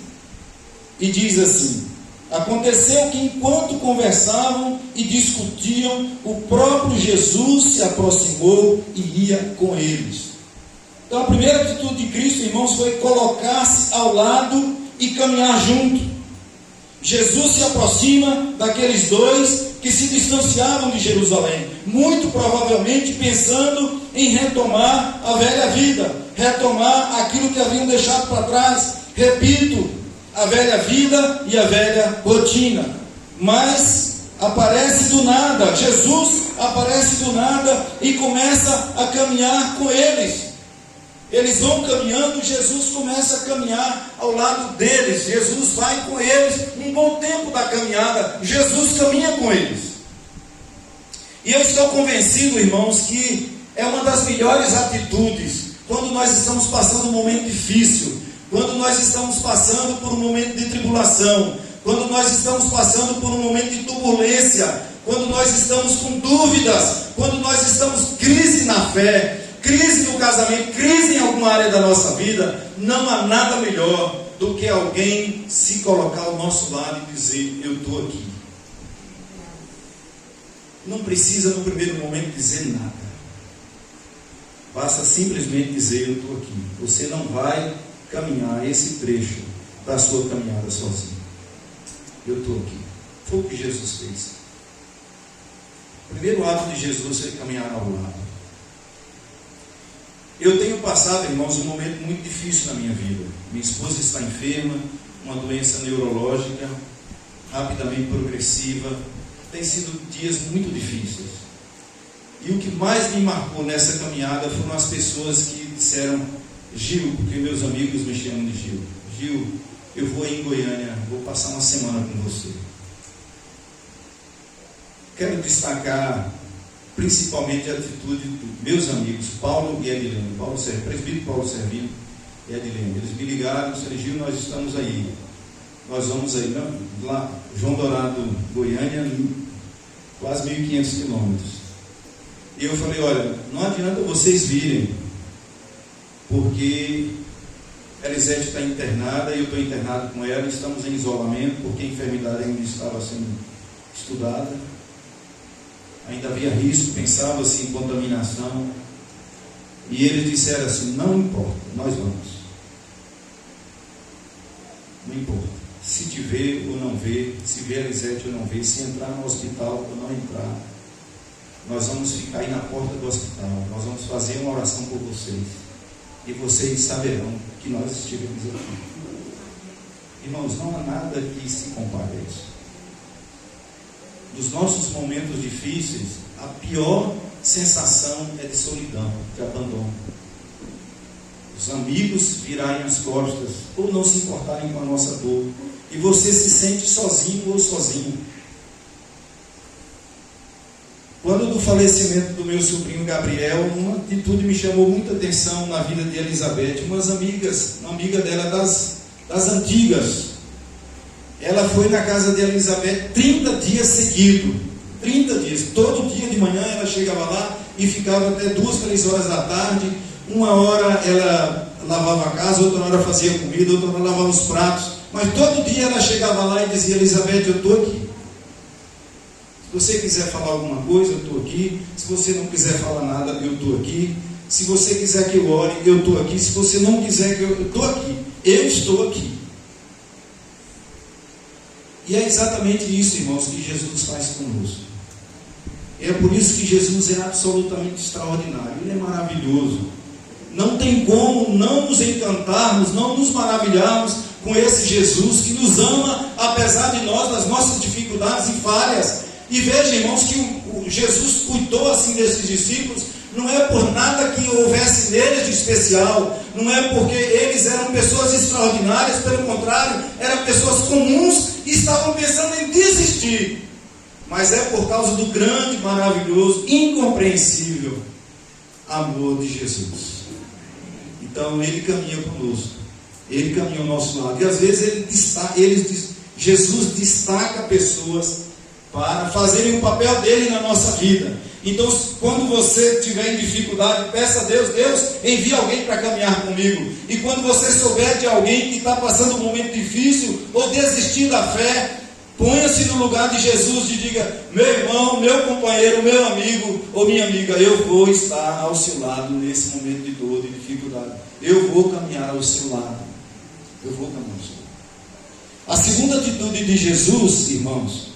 e diz assim: aconteceu que enquanto conversavam e discutiam, o próprio Jesus se aproximou e ia com eles. Então a primeira atitude de Cristo, irmãos, foi colocar-se ao lado e caminhar junto. Jesus se aproxima daqueles dois que se distanciavam de Jerusalém, muito provavelmente pensando em retomar a velha vida, retomar aquilo que haviam deixado para trás. Repito, a velha vida e a velha rotina. Mas aparece do nada, Jesus aparece do nada e começa a caminhar com eles. Eles vão caminhando, Jesus começa a caminhar ao lado deles. Jesus vai com eles, um bom tempo da caminhada, Jesus caminha com eles. E eu estou convencido, irmãos, que é uma das melhores atitudes quando nós estamos passando um momento difícil, quando nós estamos passando por um momento de tribulação, quando nós estamos passando por um momento de turbulência, quando nós estamos com dúvidas, quando nós estamos crise na fé, crise no casamento, crise em alguma área da nossa vida, não há nada melhor do que alguém se colocar ao nosso lado e dizer: eu estou aqui. Não precisa no primeiro momento dizer nada, basta simplesmente dizer: eu estou aqui. Você não vai caminhar esse trecho da sua caminhada sozinho. Eu estou aqui. Foi o que Jesus fez. O primeiro ato de Jesus foi caminhar ao lado. Eu tenho passado, irmãos, um momento muito difícil na minha vida. Minha esposa está enferma, uma doença neurológica, rapidamente progressiva. Tem sido dias muito difíceis. E o que mais me marcou nessa caminhada foram as pessoas que disseram: Gil, porque meus amigos me chamam de Gil. Gil, eu vou aí em Goiânia, vou passar uma semana com você. Quero destacar principalmente a atitude dos meus amigos, Paulo e Edilene, presbítero Paulo Servino e Edilene. Eles me ligaram e disseram: Gil, nós estamos aí. Nós vamos aí, lá, João Dourado, Goiânia, quase 1.500 quilômetros. E eu falei: olha, não adianta vocês virem, porque Elisete está internada e eu estou internado com ela, estamos em isolamento, porque a enfermidade ainda estava sendo estudada, ainda havia risco, pensava-se em contaminação, e eles disseram assim: não importa, nós vamos. Não importa, se te ver ou não ver, se ver Elisete ou não ver, se entrar no hospital ou não entrar, nós vamos ficar aí na porta do hospital, nós vamos fazer uma oração por vocês, e vocês saberão que nós estivemos aqui. Irmãos, não há nada que se compare a isso. Nos nossos momentos difíceis, a pior sensação é de solidão, de abandono. os amigos virarem as costas ou não se importarem com a nossa dor, e você se sente sozinho ou sozinho. Quando do falecimento do meu sobrinho Gabriel, uma atitude me chamou muita atenção na vida de Elizabeth. Uma amiga dela das antigas, ela foi na casa de Elizabeth 30 dias seguidos. 30 dias, todo dia de manhã ela chegava lá e ficava até 2, 3 horas da tarde. Uma hora ela lavava a casa, outra hora fazia comida, outra hora lavava os pratos, mas todo dia ela chegava lá e dizia: Elizabeth, eu estou aqui. Se você quiser falar alguma coisa, eu estou aqui. Se você não quiser falar nada, eu estou aqui. Se você quiser que eu ore, eu estou aqui. Se você não quiser que eu estou aqui. Eu estou aqui. E é exatamente isso, irmãos, que Jesus faz conosco. É por isso que Jesus é absolutamente extraordinário. Ele é maravilhoso. Não tem como não nos encantarmos, não nos maravilharmos com esse Jesus que nos ama, apesar de nós, das nossas dificuldades e falhas. E veja, irmãos, que Jesus cuidou assim desses discípulos, não é por nada que houvesse neles de especial, não é porque eles eram pessoas extraordinárias, pelo contrário, eram pessoas comuns e estavam pensando em desistir, mas é por causa do grande, maravilhoso, incompreensível amor de Jesus. Então ele caminha conosco, ele caminha ao nosso lado, e às vezes Jesus destaca pessoas para fazerem o papel dele na nossa vida. Então, quando você tiver em dificuldade, peça a Deus: Deus, envia alguém para caminhar comigo. E quando você souber de alguém que está passando um momento difícil ou desistir da fé, ponha-se no lugar de Jesus e diga: meu irmão, meu companheiro, meu amigo ou minha amiga, eu vou estar ao seu lado nesse momento de dor, de dificuldade. Eu vou caminhar ao seu lado. Eu vou caminhar ao seu lado. A segunda atitude de Jesus, irmãos,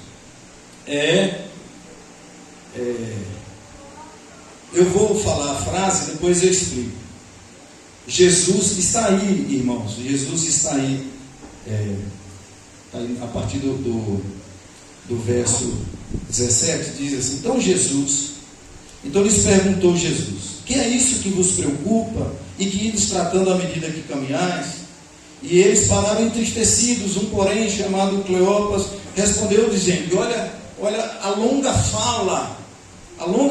eu vou falar a frase, depois eu explico. Jesus está aí, irmãos. Jesus está aí. A partir do verso 17 diz assim: então lhes perguntou Jesus: que é isso que vos preocupa e que ides tratando à medida que caminhais? E eles pararam entristecidos. Um, porém, chamado Cleopas, respondeu dizendo: olha a longa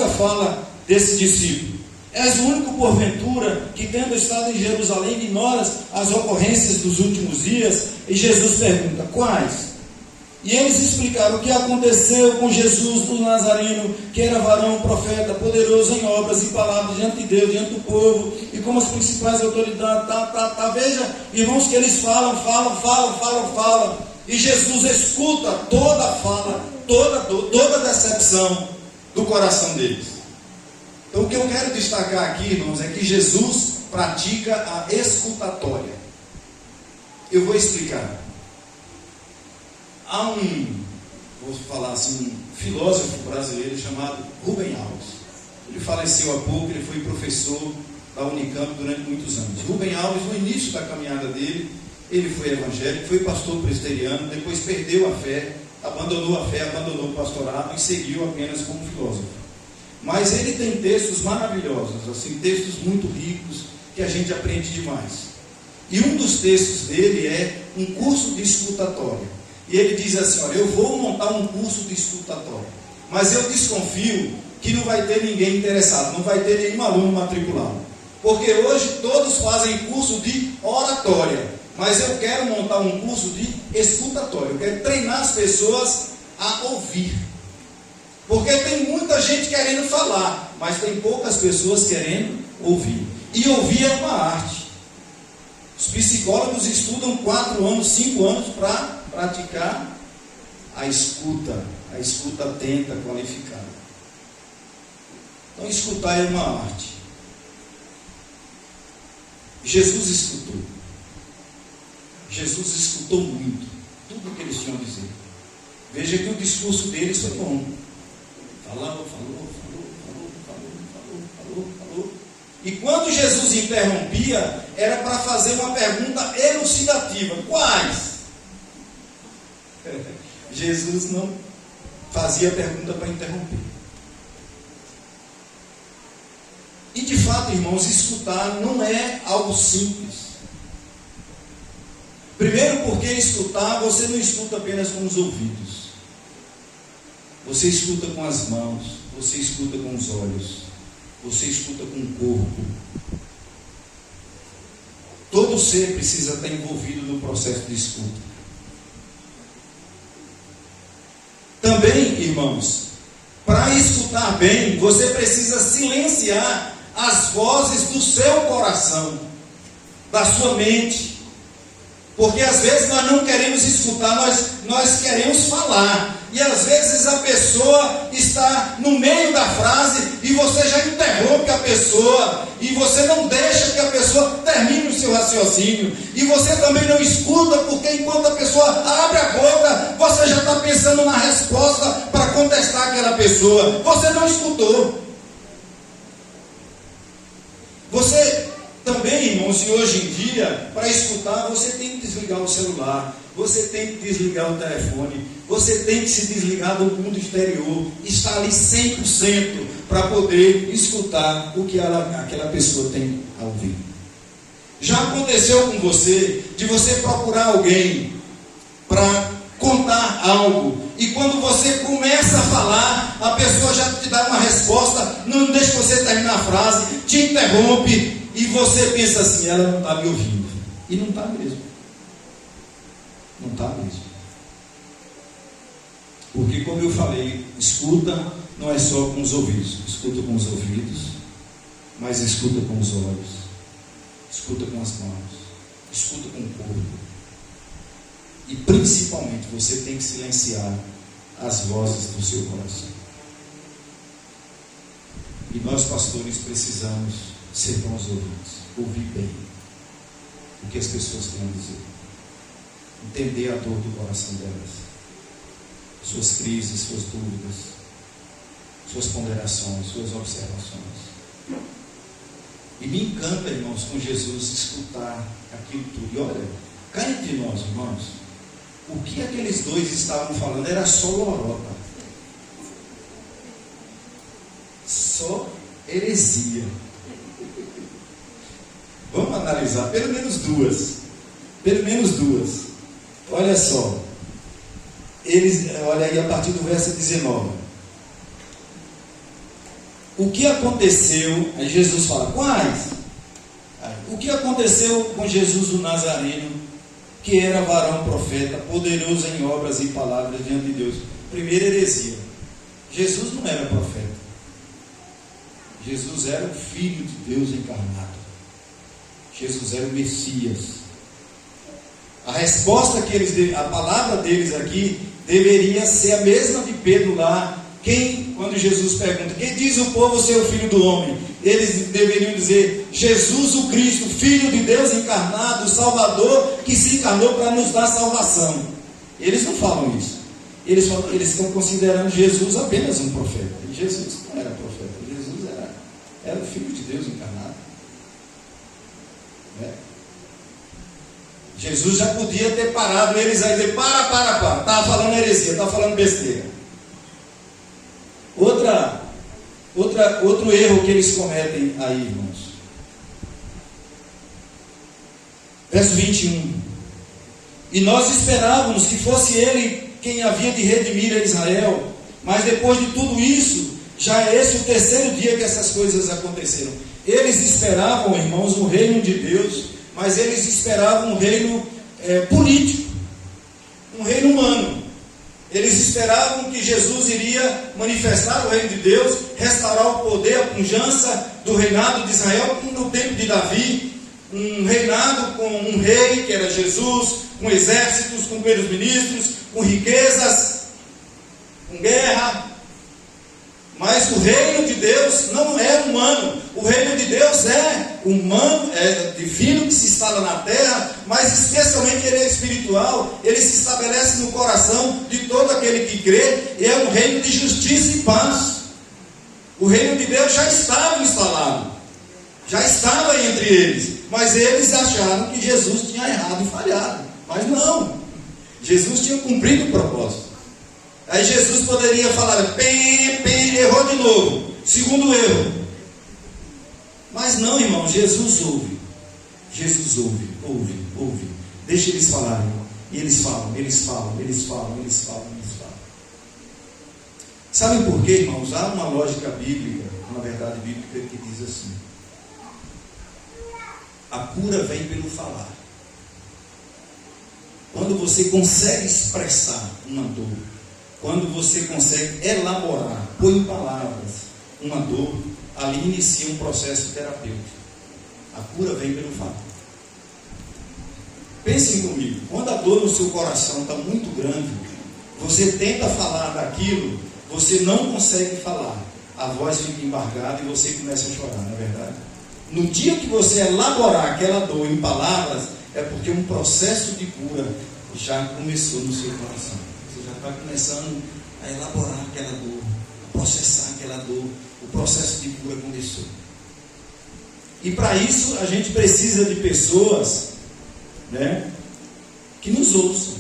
fala desse discípulo. És o único, porventura, que tendo estado em Jerusalém, ignoras as ocorrências dos últimos dias? E Jesus pergunta: quais? E eles explicaram o que aconteceu com Jesus do Nazareno, que era varão, profeta, poderoso em obras e palavras diante de Deus, diante do povo, e como as principais autoridades, Veja, irmãos, que eles falam, e Jesus escuta toda a fala, toda a decepção do coração deles. Então, o que eu quero destacar aqui, irmãos, é que Jesus pratica a escutatória. Eu vou explicar. Há vou falar assim, um filósofo brasileiro chamado Rubem Alves. Ele faleceu há pouco, ele foi professor da Unicamp durante muitos anos. Rubem Alves, no início da caminhada dele, ele foi evangélico, foi pastor presbiteriano, depois perdeu a fé, abandonou o pastorado e seguiu apenas como filósofo. Mas ele tem textos maravilhosos, assim, textos muito ricos, que a gente aprende demais. E um dos textos dele é um curso de escutatória. E ele diz assim: olha, eu vou montar um curso de escutatória, mas eu desconfio que não vai ter ninguém interessado, não vai ter nenhum aluno matriculado. Porque hoje todos fazem curso de oratória, mas eu quero montar um curso de escutatória. Eu quero treinar as pessoas a ouvir. Porque tem muita gente querendo falar, mas tem poucas pessoas querendo ouvir. E ouvir é uma arte. Os psicólogos estudam 4 anos, 5 anos para praticar a escuta atenta, qualificada. Então, escutar é uma arte. Jesus escutou. Jesus escutou muito, tudo o que eles tinham a dizer. Veja que o discurso deles foi bom. Falou. E quando Jesus interrompia, era para fazer uma pergunta elucidativa. Quais? Jesus não fazia pergunta para interromper. E de fato, irmãos, escutar não é algo simples. Primeiro, porque escutar, você não escuta apenas com os ouvidos. Você escuta com as mãos, você escuta com os olhos, você escuta com o corpo. Todo ser precisa estar envolvido no processo de escuta. Também, irmãos, para escutar bem, você precisa silenciar as vozes do seu coração, da sua mente. Porque às vezes nós não queremos escutar, nós queremos falar. E às vezes a pessoa está no meio da frase e você já interrompe a pessoa. E você não deixa que a pessoa termine o seu raciocínio. E você também não escuta, porque enquanto a pessoa abre a boca, você já está pensando na resposta para contestar aquela pessoa. Você não escutou. Você também, irmãos, e hoje em dia, para escutar, você tem que desligar o celular, você tem que desligar o telefone, você tem que se desligar do mundo exterior, estar ali 100% para poder escutar o que aquela pessoa tem a ouvir. Já aconteceu com você, de você procurar alguém para contar algo, e quando você começa a falar, a pessoa já te dá uma resposta, não deixa você terminar a frase, te interrompe, e você pensa assim, ela não está me ouvindo. E não está mesmo. Não está mesmo. Porque, como eu falei, escuta não é só com os ouvidos. Escuta com os ouvidos, mas escuta com os olhos. Escuta com as mãos. Escuta com o corpo. E, principalmente, você tem que silenciar as vozes do seu coração. E nós, pastores, precisamos ser bons ouvintes, ouvir bem o que as pessoas têm a dizer, entender a dor do coração delas, suas crises, suas dúvidas, suas ponderações, suas observações. E me encanta, irmãos, com Jesus escutar aquilo tudo. E olha, cá entre nós, irmãos, o que aqueles dois estavam falando era só lorota, só heresia. Vamos analisar, pelo menos duas. Olha só. Olha aí a partir do verso 19. O que aconteceu? Aí Jesus fala, quais? O que aconteceu com Jesus o Nazareno, que era varão profeta, poderoso em obras e palavras diante de Deus? Primeira heresia. Jesus não era profeta. Jesus era o Filho de Deus encarnado. Jesus era o Messias. A resposta que a palavra deles aqui deveria ser a mesma de Pedro lá. Quando Jesus pergunta, quem diz o povo ser o Filho do Homem? Eles deveriam dizer, Jesus o Cristo, Filho de Deus encarnado, Salvador, que se encarnou para nos dar salvação. Eles não falam isso. Eles estão considerando Jesus apenas um profeta. E Jesus não era profeta. Jesus era o Filho de Deus encarnado. Jesus já podia ter parado eles aí e dizer, para, estava falando heresia, estava falando besteira. Outro erro que eles cometem aí, irmãos. Verso 21. E nós esperávamos que fosse ele quem havia de redimir a Israel, mas depois de tudo isso, já é esse o terceiro dia que essas coisas aconteceram. Eles esperavam, irmãos, um reino de Deus, mas eles esperavam um reino político, um reino humano. Eles esperavam que Jesus iria manifestar o reino de Deus, restaurar o poder, a pujança do reinado de Israel, como no tempo de Davi, um reinado com um rei, que era Jesus, com exércitos, com primeiros ministros, com riquezas, com guerra. Mas o reino de Deus não é humano. O reino de Deus é humano, é divino, que se instala na terra, mas especialmente ele é espiritual. Ele se estabelece no coração de todo aquele que crê, e é um reino de justiça e paz. O reino de Deus já estava instalado, já estava entre eles, mas eles acharam que Jesus tinha errado e falhado. Mas não, Jesus tinha cumprido o propósito. Aí Jesus poderia falar, errou de novo, segundo erro. Mas não, irmão, Jesus ouve. Jesus ouve. Deixa eles falarem. E eles falam. Sabe por quê, irmãos? Há uma lógica bíblica, uma verdade bíblica que diz assim: a cura vem pelo falar. Quando você consegue expressar uma dor, quando você consegue elaborar, pôr em palavras uma dor, ali inicia um processo terapêutico. A cura vem pelo falar. Pensem comigo, quando a dor no seu coração está muito grande, você tenta falar daquilo, você não consegue falar, a voz fica embargada e você começa a chorar, não é verdade? No dia que você elaborar aquela dor em palavras, é porque um processo de cura já começou no seu coração. Você já está começando a elaborar aquela dor, a processar aquela dor, o processo de cura começou. E para isso a gente precisa de pessoas, né, que nos ouçam.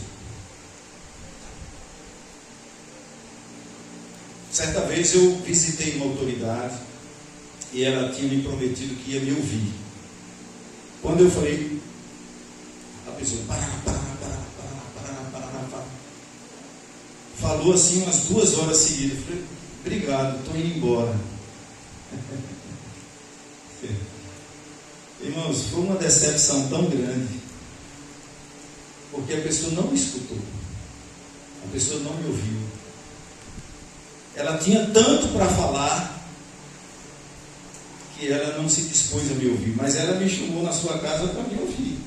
Certa vez eu visitei uma autoridade e ela tinha me prometido que ia me ouvir. Quando eu falei, a pessoa falou assim umas 2 horas seguidas. Eu falei, obrigado, estou indo embora. Irmãos, foi uma decepção tão grande, porque a pessoa não me escutou, a pessoa não me ouviu. Ela tinha tanto para falar que ela não se dispôs a me ouvir, mas ela me chamou na sua casa para me ouvir.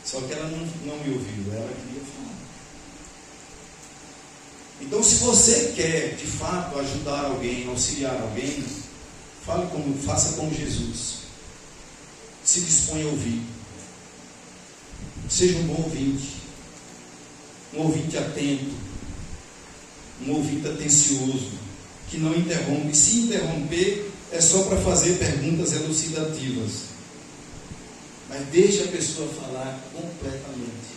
Só que ela não me ouviu, ela queria falar. Então, se você quer de fato ajudar alguém, auxiliar alguém, faça como Jesus. Se dispõe a ouvir. Seja um bom ouvinte, um ouvinte atento, um ouvinte atencioso, que não interrompe. Se interromper, é só para fazer perguntas elucidativas. Mas deixe a pessoa falar completamente.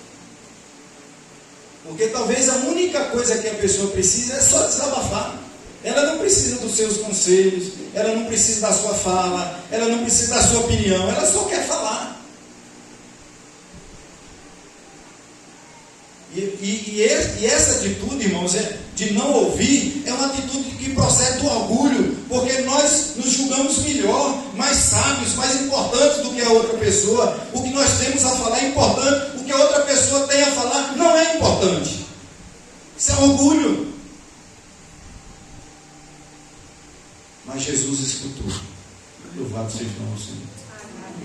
Porque talvez a única coisa que a pessoa precisa é só desabafar. Ela não precisa dos seus conselhos, ela não precisa da sua fala, ela não precisa da sua opinião, ela só quer falar. E essa atitude, irmãos, de não ouvir, é uma atitude que procede do orgulho, porque nós nos julgamos melhor, mais sábios, mais importantes do que a outra pessoa. O que nós temos a falar é importante, o que a outra pessoa tem a falar não é importante. Isso é orgulho. Mas Jesus escutou. Louvado seja o nosso Senhor.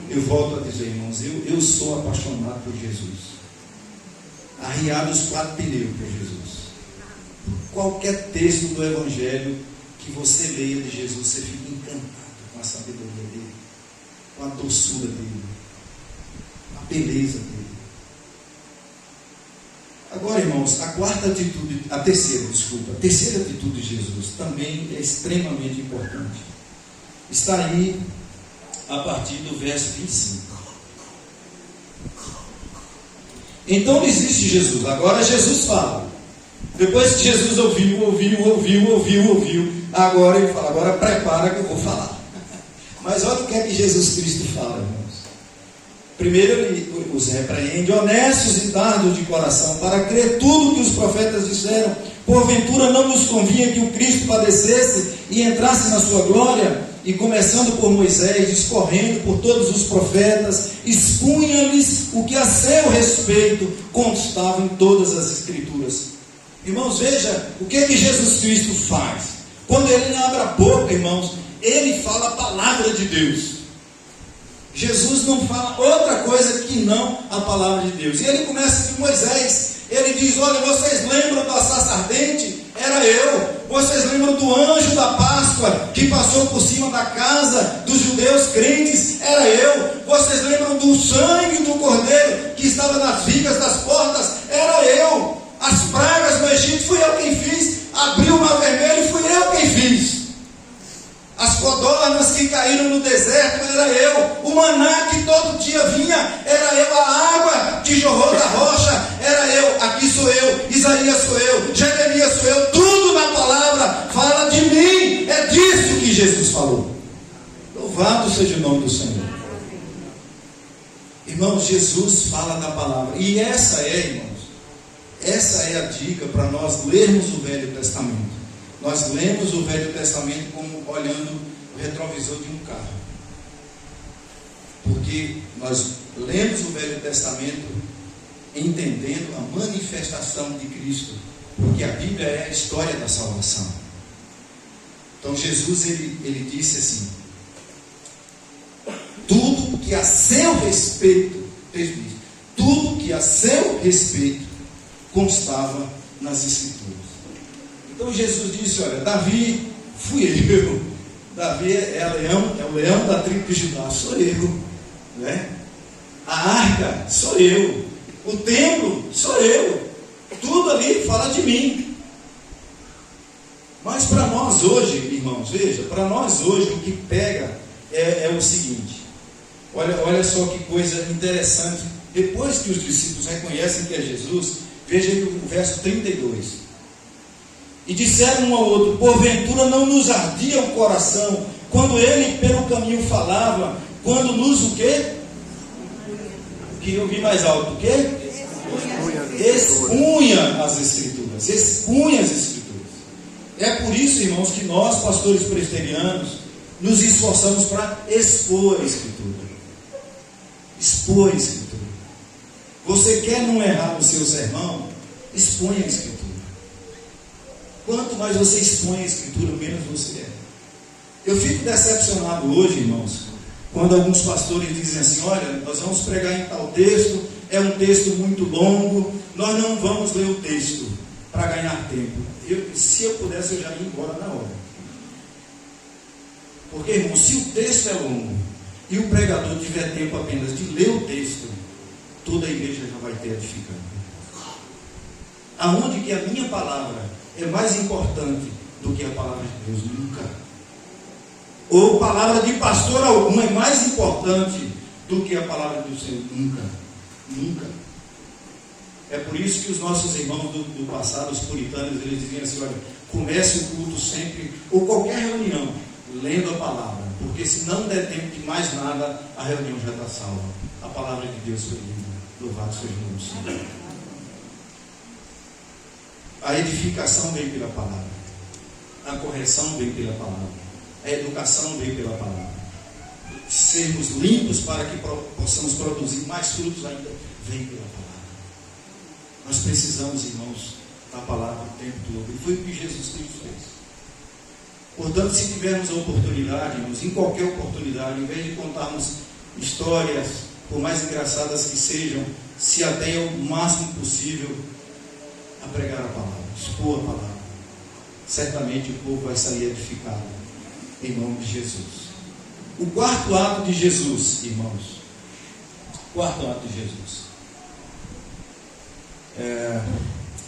Eu volto a dizer, irmãos, eu sou apaixonado por Jesus. Arriado os 4 pneus para Jesus. Qualquer texto do Evangelho que você leia de Jesus, você fica encantado com a sabedoria dele, com a doçura dele, a beleza dele. Agora, irmãos, a terceira atitude de Jesus também é extremamente importante. Está aí a partir do verso 25. Então existe Jesus. Agora Jesus fala. Depois que Jesus ouviu. Agora ele fala, agora prepara que eu vou falar. Mas olha o que é que Jesus Cristo fala, irmãos. Primeiro ele os repreende, honestos e tardos de coração, para crer tudo que os profetas disseram. Porventura não nos convinha que o Cristo padecesse e entrasse na sua glória? E começando por Moisés, discorrendo por todos os profetas, expunha-lhes o que a seu respeito constava em todas as Escrituras. Irmãos, veja o que Jesus Cristo faz. Quando ele abre a boca, irmãos, ele fala a palavra de Deus. Jesus não fala outra coisa que não a palavra de Deus. E ele começa com Moisés. Ele diz, olha, vocês lembram da sarça ardente? Era eu. Vocês lembram do anjo da Páscoa que passou por cima da casa dos judeus crentes? Era eu. Vocês lembram do sangue do cordeiro que estava nas vigas das portas? Era eu. As pragas no Egito, fui eu quem fiz. Abriu o mar vermelho, fui eu quem fiz. As codornas que caíram no deserto, era eu. O maná que todo dia vinha, era eu. A água que jorrou da rocha, era eu. Aqui sou eu. Isaías sou eu. Jeremias sou eu. Tudo na palavra fala de mim. É disso que Jesus falou. Louvado seja o nome do Senhor. Irmãos, Jesus fala da palavra. E essa é, irmãos, essa é a dica para nós lermos o Velho Testamento. Nós lemos o Velho Testamento como olhando o retrovisor de um carro. Porque nós lemos o Velho Testamento entendendo a manifestação de Cristo. Porque a Bíblia é a história da salvação. Então Jesus, ele disse assim: tudo que a seu respeito, tudo que a seu respeito constava nas Escrituras. Então Jesus disse: olha, Davi fui eu. Davi é o leão da tribo de Judá, sou eu, né? A arca sou eu, o templo sou eu, tudo ali fala de mim. Mas para nós hoje, irmãos, veja, para nós hoje o que pega é o seguinte: olha só que coisa interessante. Depois que os discípulos reconhecem que é Jesus, veja aí o verso 32. E disseram um ao outro: porventura não nos ardia o coração quando ele pelo caminho falava, quando nos o quê? Queria ouvir mais alto, o quê? Expunha as Escrituras. Expunha as Escrituras. É por isso, irmãos, que nós, pastores presbiterianos, nos esforçamos para expor a Escritura. Expor a Escritura. Você quer não errar no seu sermão? Exponha a Escritura. Quanto mais você expõe a Escritura, menos você erra. Eu fico decepcionado hoje, irmãos, quando alguns pastores dizem assim: olha, nós vamos pregar em tal texto, é um texto muito longo, nós não vamos ler o texto para ganhar tempo. Se eu pudesse, eu já ia embora na hora. Porque, irmão, se o texto é longo e o pregador tiver tempo apenas de ler o texto, toda a igreja já vai ter edificado. Aonde que a minha palavra é mais importante do que a palavra de Deus? Nunca. Ou palavra de pastor algum é mais importante do que a palavra do Senhor? Nunca. Nunca. É por isso que os nossos irmãos do passado, os puritanos, eles diziam assim: olha, comece o culto sempre, ou qualquer reunião, lendo a palavra, porque se não der tempo de mais nada, a reunião já está salva. A palavra de Deus foi linda. Louvado seja o nome do Senhor. A edificação vem pela palavra, a correção vem pela palavra, a educação vem pela palavra, sermos limpos para que possamos produzir mais frutos ainda, vem pela palavra. Nós precisamos, irmãos, da palavra o tempo todo, e foi o que Jesus Cristo fez. Portanto, se tivermos a oportunidade, irmãos, em qualquer oportunidade, em vez de contarmos histórias, por mais engraçadas que sejam, se atenha o máximo possível a pregar a palavra, expor a palavra. Certamente o povo vai sair edificado, em nome de Jesus. O quarto ato de Jesus, irmãos, quarto ato de Jesus,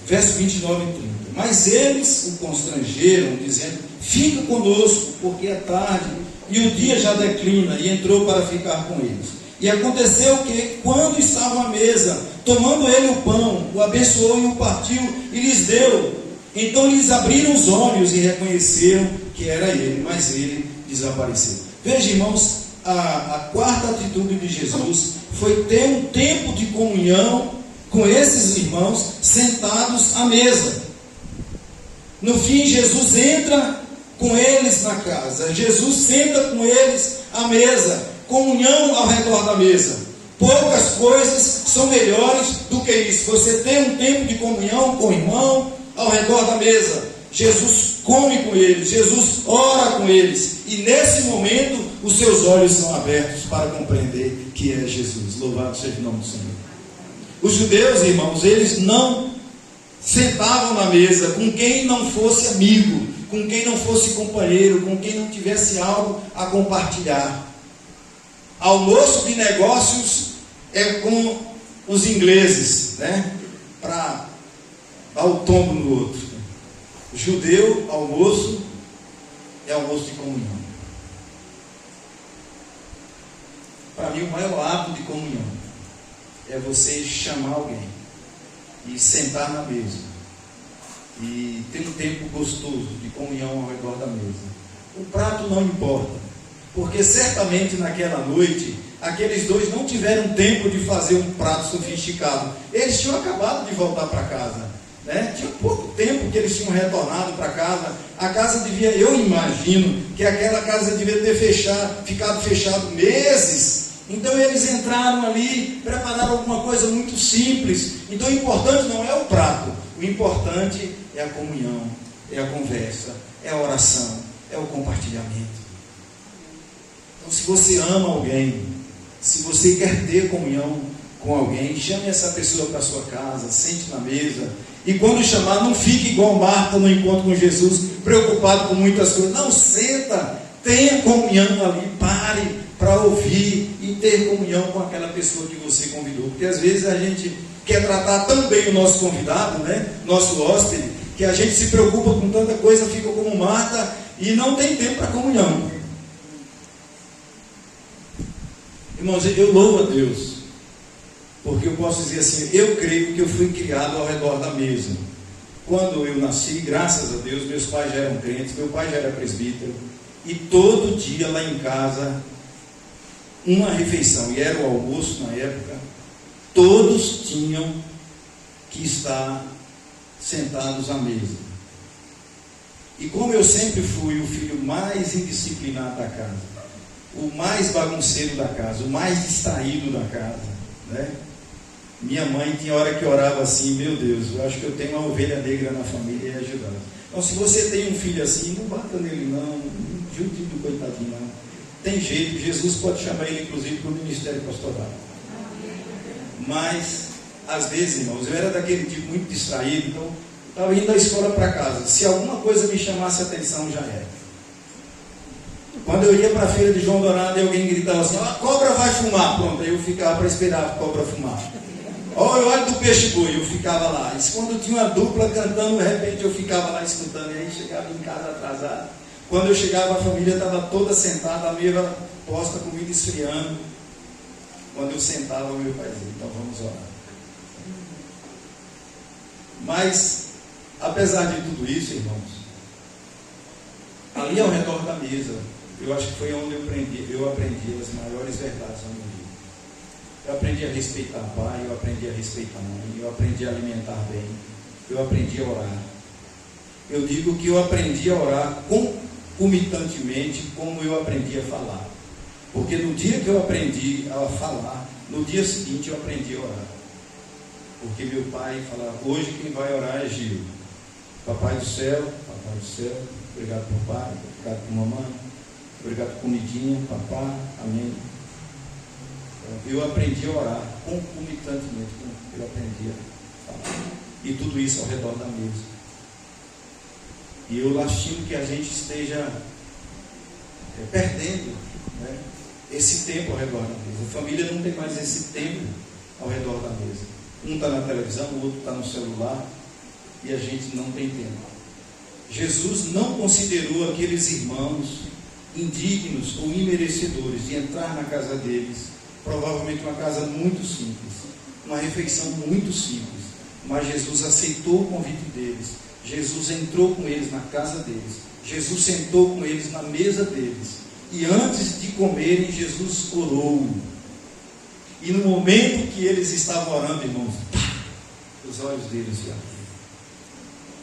verso 29 e 30. Mas eles o constrangeram, dizendo: fica conosco, porque é tarde, e o dia já declina. E entrou para ficar com eles. E aconteceu que, quando estavam à mesa, tomando ele o pão, o abençoou e o partiu, e lhes deu. Então lhes abriram os olhos e reconheceram que era ele, mas ele desapareceu. Veja, irmãos, a quarta atitude de Jesus foi ter um tempo de comunhão com esses irmãos sentados à mesa. No fim, Jesus entra com eles na casa. Jesus senta com eles à mesa. Comunhão ao redor da mesa. Poucas coisas são melhores do que isso. Você tem um tempo de comunhão com o irmão ao redor da mesa. Jesus come com eles. Jesus ora com eles. E nesse momento, os seus olhos são abertos para compreender que é Jesus. Louvado seja o nome do Senhor. Os judeus, irmãos, eles não sentavam na mesa com quem não fosse amigo, com quem não fosse companheiro, com quem não tivesse algo a compartilhar. Almoço de negócios é com os ingleses, né? Para dar o tombo no outro. Judeu, almoço é almoço de comunhão. Para mim, o maior ato de comunhão é você chamar alguém e sentar na mesa e ter um tempo gostoso de comunhão ao redor da mesa. O prato não importa, porque certamente naquela noite, aqueles dois não tiveram tempo de fazer um prato sofisticado. Eles tinham acabado de voltar para casa, né? Tinha pouco tempo que eles tinham retornado para casa. A casa devia, eu imagino, que aquela casa devia ter ficado fechado meses. Então eles entraram ali, prepararam alguma coisa muito simples. Então o importante não é o prato, o importante é a comunhão, é a conversa, é a oração, é o compartilhamento. Então, se você ama alguém, se você quer ter comunhão com alguém, chame essa pessoa para a sua casa, sente na mesa. E quando chamar, não fique igual Marta no encontro com Jesus, preocupado com muitas coisas. Não, senta, tenha comunhão ali, pare para ouvir e ter comunhão com aquela pessoa que você convidou. Porque às vezes a gente quer tratar tão bem o nosso convidado, né? Nosso hóspede, que a gente se preocupa com tanta coisa, fica como Marta e não tem tempo para comunhão. Irmãos, eu louvo a Deus, porque eu posso dizer assim, eu creio que eu fui criado ao redor da mesa. Quando eu nasci, graças a Deus, meus pais já eram crentes, meu pai já era presbítero, e todo dia lá em casa, uma refeição, e era o almoço na época, todos tinham que estar sentados à mesa. E como eu sempre fui o filho mais indisciplinado da casa, o mais bagunceiro da casa, o mais distraído da casa, né? Minha mãe tinha hora que orava assim, meu Deus, eu acho que eu tenho uma ovelha negra na família e ajudava. Então, se você tem um filho assim, não bata nele não, não junte do coitadinho não. Tem jeito, Jesus pode chamar ele inclusive para o ministério pastoral. Mas, às vezes, irmãos, eu era daquele tipo muito distraído, então estava indo da escola para casa. Se alguma coisa me chamasse a atenção, já era. Quando eu ia para a feira de João Dourado e alguém gritava assim, a cobra vai fumar, pronto, aí eu ficava para esperar a cobra fumar. Olha o óleo do peixe-boi, eu ficava lá. E quando tinha uma dupla cantando, de repente eu ficava lá escutando, e aí chegava em casa atrasado. Quando eu chegava, a família estava toda sentada, a mesa posta, a comida esfriando. Quando eu sentava, meu pai dizia, então vamos orar. Mas, apesar de tudo isso, irmãos, ali ao redor da mesa, eu acho que foi onde eu aprendi as maiores verdades da minha vida. Eu aprendi a respeitar pai, eu aprendi a respeitar mãe, eu aprendi a alimentar bem, eu aprendi a orar. Eu digo que eu aprendi a orar concomitantemente como eu aprendi a falar. Porque no dia que eu aprendi a falar, no dia seguinte eu aprendi a orar. Porque meu pai falava, hoje quem vai orar é Gil. Papai do céu, obrigado por pai, obrigado por mamãe, obrigado por comidinha, papá, amém. Eu aprendi a orar concomitantemente, eu aprendi a falar. E tudo isso ao redor da mesa. E eu lastimo que a gente esteja perdendo, né, esse tempo ao redor da mesa. A família não tem mais esse tempo ao redor da mesa. Um está na televisão, o outro está no celular, e a gente não tem tempo. Jesus não considerou aqueles irmãos indignos ou imerecedores de entrar na casa deles, provavelmente uma casa muito simples, uma refeição muito simples, mas Jesus aceitou o convite deles, Jesus entrou com eles na casa deles, Jesus sentou com eles na mesa deles, e antes de comerem, Jesus orou. E no momento que eles estavam orando, irmãos, os olhos deles se abriram.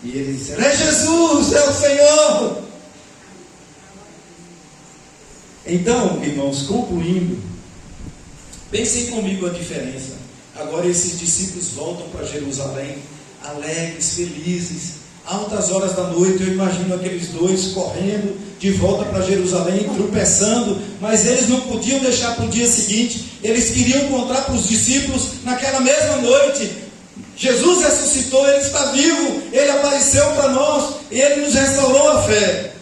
E eles disseram, é Jesus, é o Senhor. Então, irmãos, concluindo, pensem comigo a diferença. Agora esses discípulos voltam para Jerusalém, alegres, felizes, altas horas da noite. Eu imagino aqueles dois correndo de volta para Jerusalém, tropeçando, mas eles não podiam deixar para o dia seguinte. Eles queriam contar para os discípulos naquela mesma noite. Jesus ressuscitou, Ele está vivo, Ele apareceu para nós, Ele nos restaurou a fé.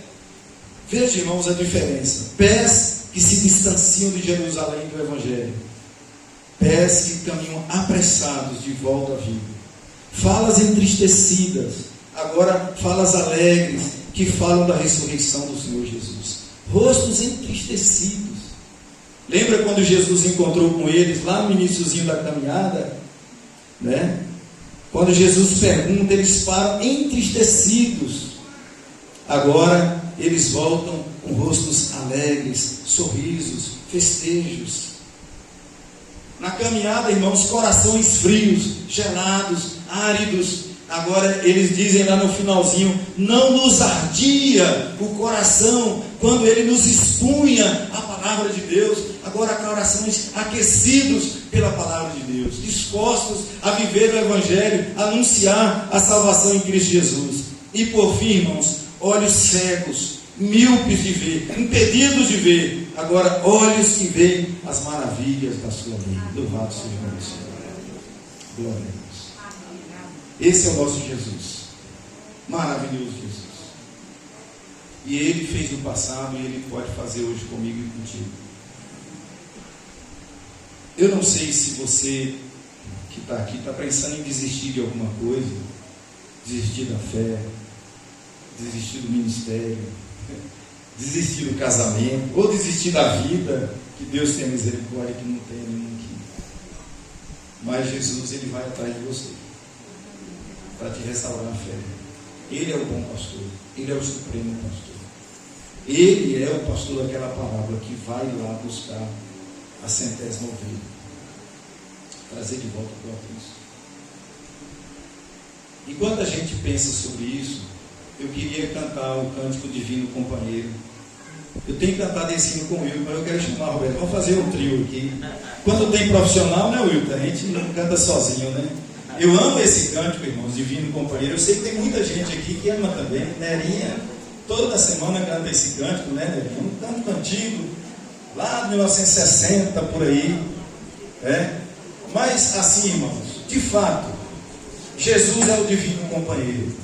Veja, irmãos, a diferença. Pés que se distanciam de Jerusalém do Evangelho, pés que caminham apressados de volta à vida. Falas entristecidas, agora falas alegres, que falam da ressurreição do Senhor Jesus. Rostos entristecidos. Lembra quando Jesus encontrou com eles lá no iniciozinho da caminhada, né? Quando Jesus pergunta, eles param entristecidos. Agora eles voltam com rostos alegres, sorrisos, festejos. Na caminhada, irmãos, corações frios, gelados, áridos. Agora eles dizem lá no finalzinho: não nos ardia o coração quando ele nos expunha a palavra de Deus. Agora corações aquecidos pela palavra de Deus, dispostos a viver o Evangelho, a anunciar a salvação em Cristo Jesus. E por fim, irmãos, olhos cegos, míopes de ver, impedidos de ver, agora olhos que veem as maravilhas da sua lei. Louvado seja o nome do Senhor. Glória a Deus. Esse é o nosso Jesus, maravilhoso Jesus. E Ele fez no passado e Ele pode fazer hoje comigo e contigo. Eu não sei se você que está aqui está pensando em desistir de alguma coisa, desistir da fé, desistir do ministério, desistir do casamento, ou desistir da vida, que Deus tenha misericórdia, que não tenha nenhum aqui. Mas Jesus, Ele vai atrás de você, para te restaurar a fé. Ele é o bom pastor, Ele é o supremo pastor. Ele é o pastor daquela parábola que vai lá buscar a 100ª ovelha, trazer de volta para o aprisco. Enquanto a gente pensa sobre isso, eu queria cantar o Cântico Divino Companheiro. Eu tenho cantado esse hino com o Wilton, mas eu quero chamar o Roberto. Vamos fazer um trio aqui. Quando tem profissional, né, Wilton? A gente não canta sozinho, né? Eu amo esse cântico, irmãos, Divino Companheiro. Eu sei que tem muita gente aqui que ama também. Nerinha, toda semana canta esse cântico, né, Nerinha? Um cântico antigo, lá de 1960, por aí. Mas assim, irmãos, de fato, Jesus é o Divino Companheiro.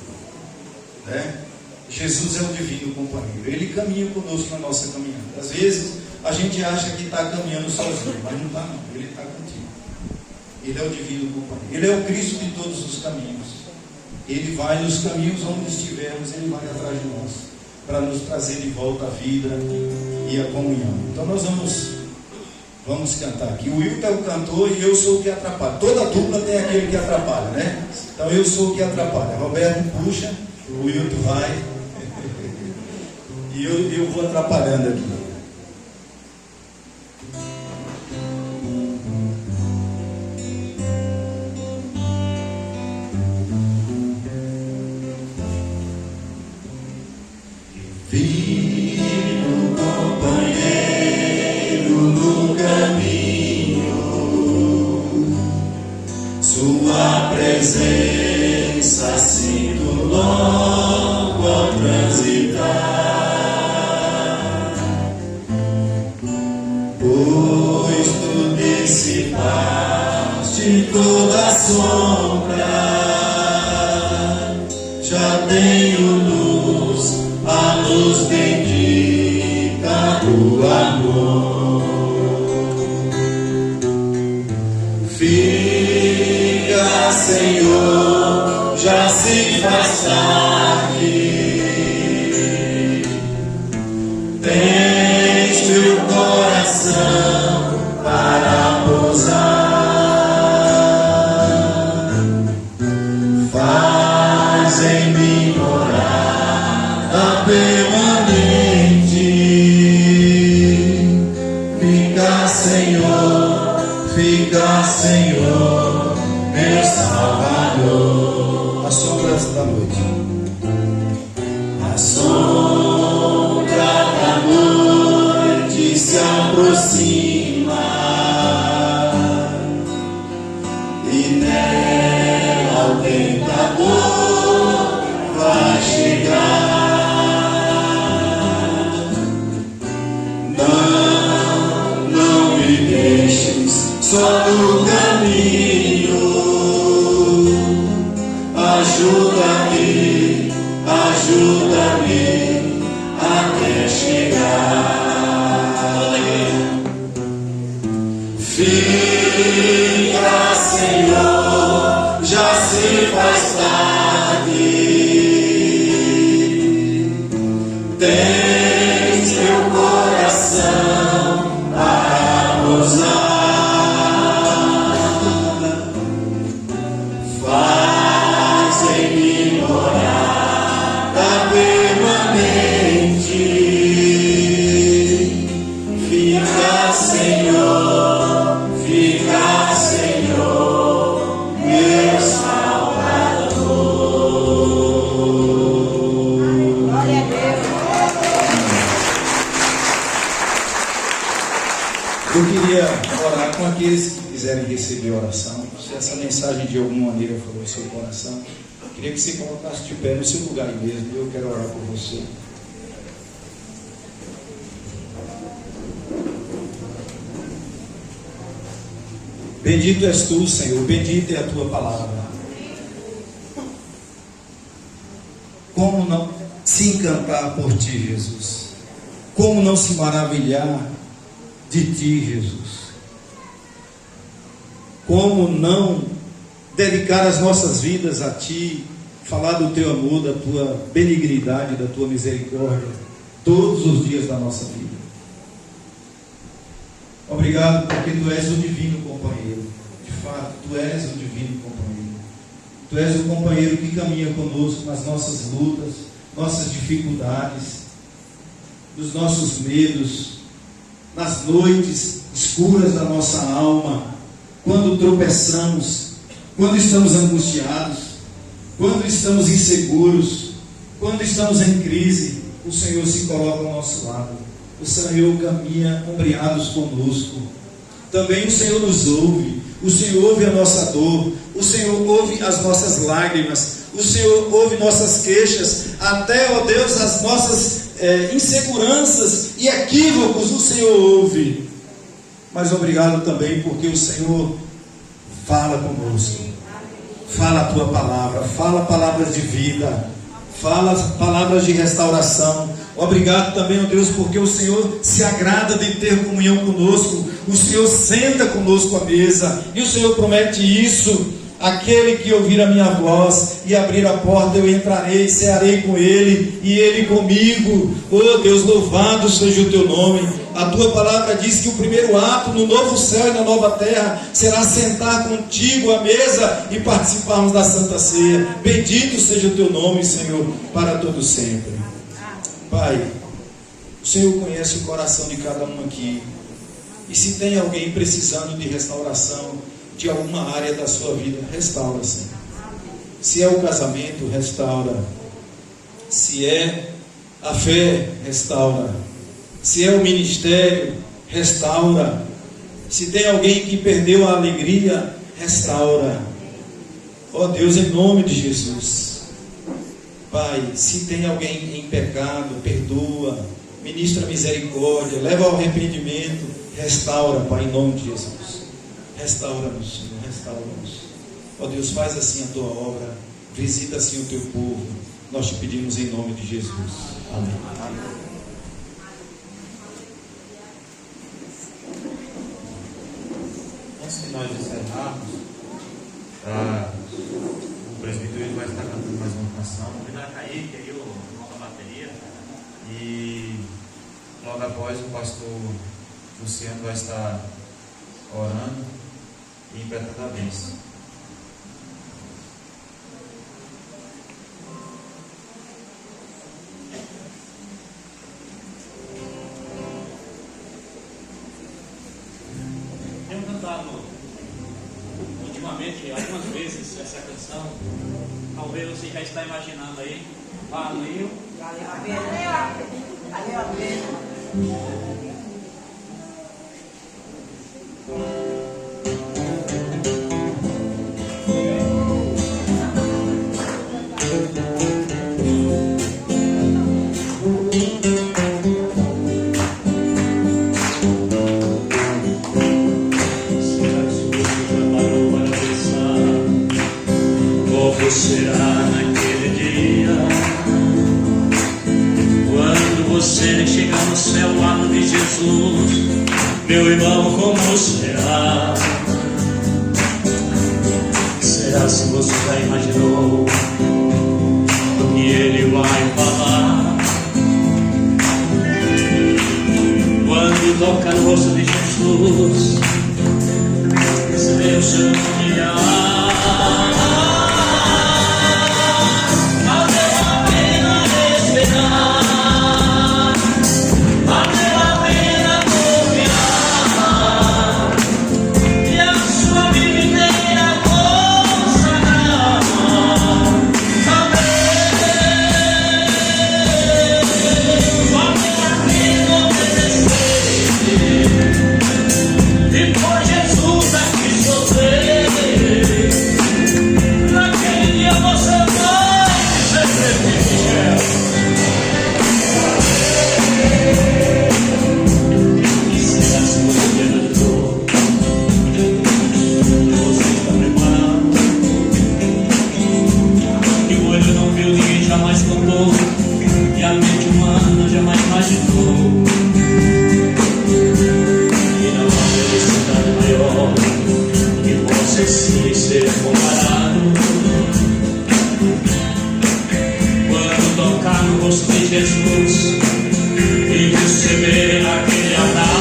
Jesus é o Divino Companheiro. Ele caminha conosco na nossa caminhada. Às vezes, a gente acha que está caminhando sozinho, mas não está não. Ele está contigo. Ele é o Divino Companheiro. Ele é o Cristo de todos os caminhos. Ele vai nos caminhos onde estivermos, Ele vai atrás de nós, para nos trazer de volta a vida e a comunhão. Então nós vamos cantar aqui. O Wilton é o cantor e eu sou o que atrapalha. Toda dupla tem aquele que atrapalha, né? Então eu sou o que atrapalha. Roberto puxa, o Wilton vai e eu vou atrapalhando aqui. Divino companheiro no caminho, sua presença sinto logo ao transitar, pois tu dissipaste toda a sombra, já tenho luz, a luz bendita do amor. Fica, Senhor, já se faz tarde. Tens teu coração para pousar. Faz em mim morada permanente. Fica, Senhor, meu Salvador. As sombras da noite. A sombra da noite se aproxima e nela o tentador vai chegar. Não me deixes só no caminho, ajuda-me até chegar. Fica, Senhor, já se faz tarde. Tens teu coração para pousar. Faz em mim morada permanente. Eu queria orar com aqueles que quiserem receber oração. Se essa mensagem de alguma maneira for no seu coração, eu queria que você colocasse de pé no seu lugar aí mesmo. Eu quero orar por você. Bendito és tu, Senhor, bendita é a tua palavra. Como não se encantar por ti, Jesus? Como não se maravilhar de ti, Jesus? Como não dedicar as nossas vidas a ti, falar do teu amor, da tua benignidade, da tua misericórdia, todos os dias da nossa vida. Obrigado porque tu és o divino companheiro. De fato, tu és o divino companheiro. Tu és o companheiro que caminha conosco nas nossas lutas, nossas dificuldades, nos nossos medos, nas noites escuras da nossa alma, quando tropeçamos, quando estamos angustiados, quando estamos inseguros, quando estamos em crise, o Senhor se coloca ao nosso lado. O Senhor caminha ombreados conosco. Também o Senhor nos ouve. O Senhor ouve a nossa dor. O Senhor ouve as nossas lágrimas. O Senhor ouve nossas queixas. Até, ó Deus, as nossas inseguranças e equívocos o Senhor ouve. Mas obrigado também porque o Senhor fala conosco. Fala a tua palavra. Fala palavras de vida. Fala palavras de restauração. Obrigado também, ó Deus, porque o Senhor se agrada de ter comunhão conosco. O Senhor senta conosco à mesa. E o Senhor promete isso. Aquele que ouvir a minha voz e abrir a porta, eu entrarei, cearei com ele e ele comigo. Oh Deus, louvado seja o teu nome. A tua palavra diz que o primeiro ato no novo céu e na nova terra será sentar contigo à mesa e participarmos da Santa Ceia. Bendito seja o teu nome, Senhor, para todo sempre. Pai, o Senhor conhece o coração de cada um aqui. E se tem alguém precisando de restauração de alguma área da sua vida, restaura, Senhor. Se é o casamento, restaura. Se é a fé, restaura. Se é o ministério, restaura. Se tem alguém que perdeu a alegria, restaura. Ó Deus, em nome de Jesus. Pai, se tem alguém em pecado, perdoa, ministra misericórdia, leva ao arrependimento, restaura, Pai, em nome de Jesus. Restaura-nos, Senhor, restaura-nos. Ó Deus, faz assim a tua obra, visita assim o teu povo. Nós te pedimos em nome de Jesus. Amém. Antes de nós encerrarmos, o presbítero vai estar cantando mais uma canção. Convidar a Kaique, aí o irmão da bateria. E logo após o pastor Luciano vai estar orando e impetrando a bênção. Tenho cantado ultimamente algumas vezes essa canção. Talvez você já está imaginando aí. Valeu. Valeu a pena. Valeu a pena. Será naquele dia, quando você chegar no céu ao lado de Jesus, meu irmão, como será? Será se você já imaginou o que ele vai falar? Quando tocar no rosto de Jesus, receber o seu dia. jamais contou e a mente humana jamais imaginou. E não há felicidade maior que possa sim ser comparado quando tocar no rosto de Jesus e receber aquele abraço.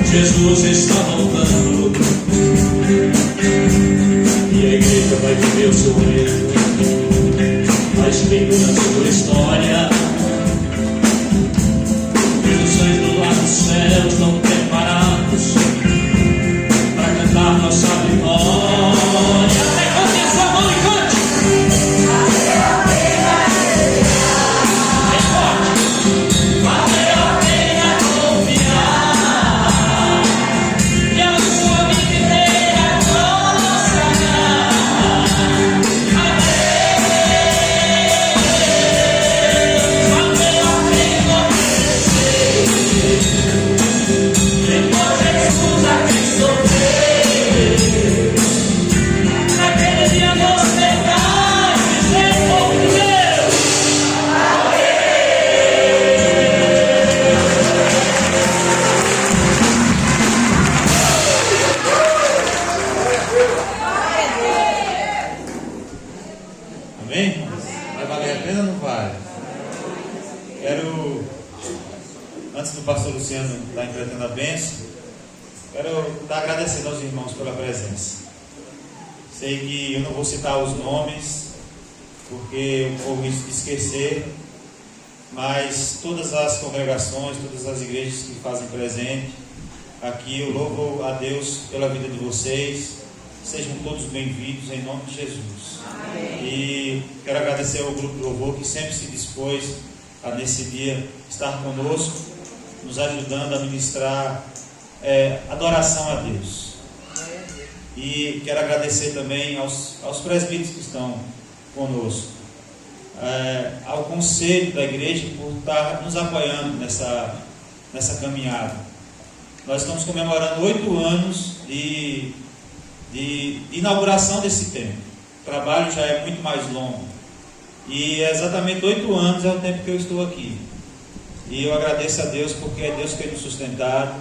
Jesus está voltando e a igreja vai viver o seu reino mais lindo da sua história. Os anjos lá no céu estão preparados para cantar nossa vitória. Levante a sua mão e cante. Bem forte. Valeu a pena confiar. E a sua vida inteira consagrar. Valeu a pena obedecer. Depois Jesus aqui sofrer. Naquele dia você vai dizer por Deus. Amém? Vai valer a pena ou não vai? Quero, antes do pastor Luciano estar entregando a bênção, quero estar agradecendo aos irmãos pela presença. Sei que eu não vou citar os nomes, porque eu corro risco de esquecer, mas todas as congregações, todas as igrejas que fazem presente aqui, eu louvo a Deus pela vida de vocês. Sejam todos bem-vindos em nome de Jesus. Amém. E quero agradecer ao grupo de louvor que sempre se dispôs a nesse dia estar conosco, nos ajudando a ministrar adoração a Deus. E quero agradecer também aos presbíteros que estão conosco, ao conselho da igreja por estar nos apoiando nessa caminhada. Nós estamos comemorando 8 anos de inauguração desse templo. O trabalho já é muito mais longo e exatamente 8 anos é o tempo que eu estou aqui, e eu agradeço a Deus porque é Deus que tem nos sustentado,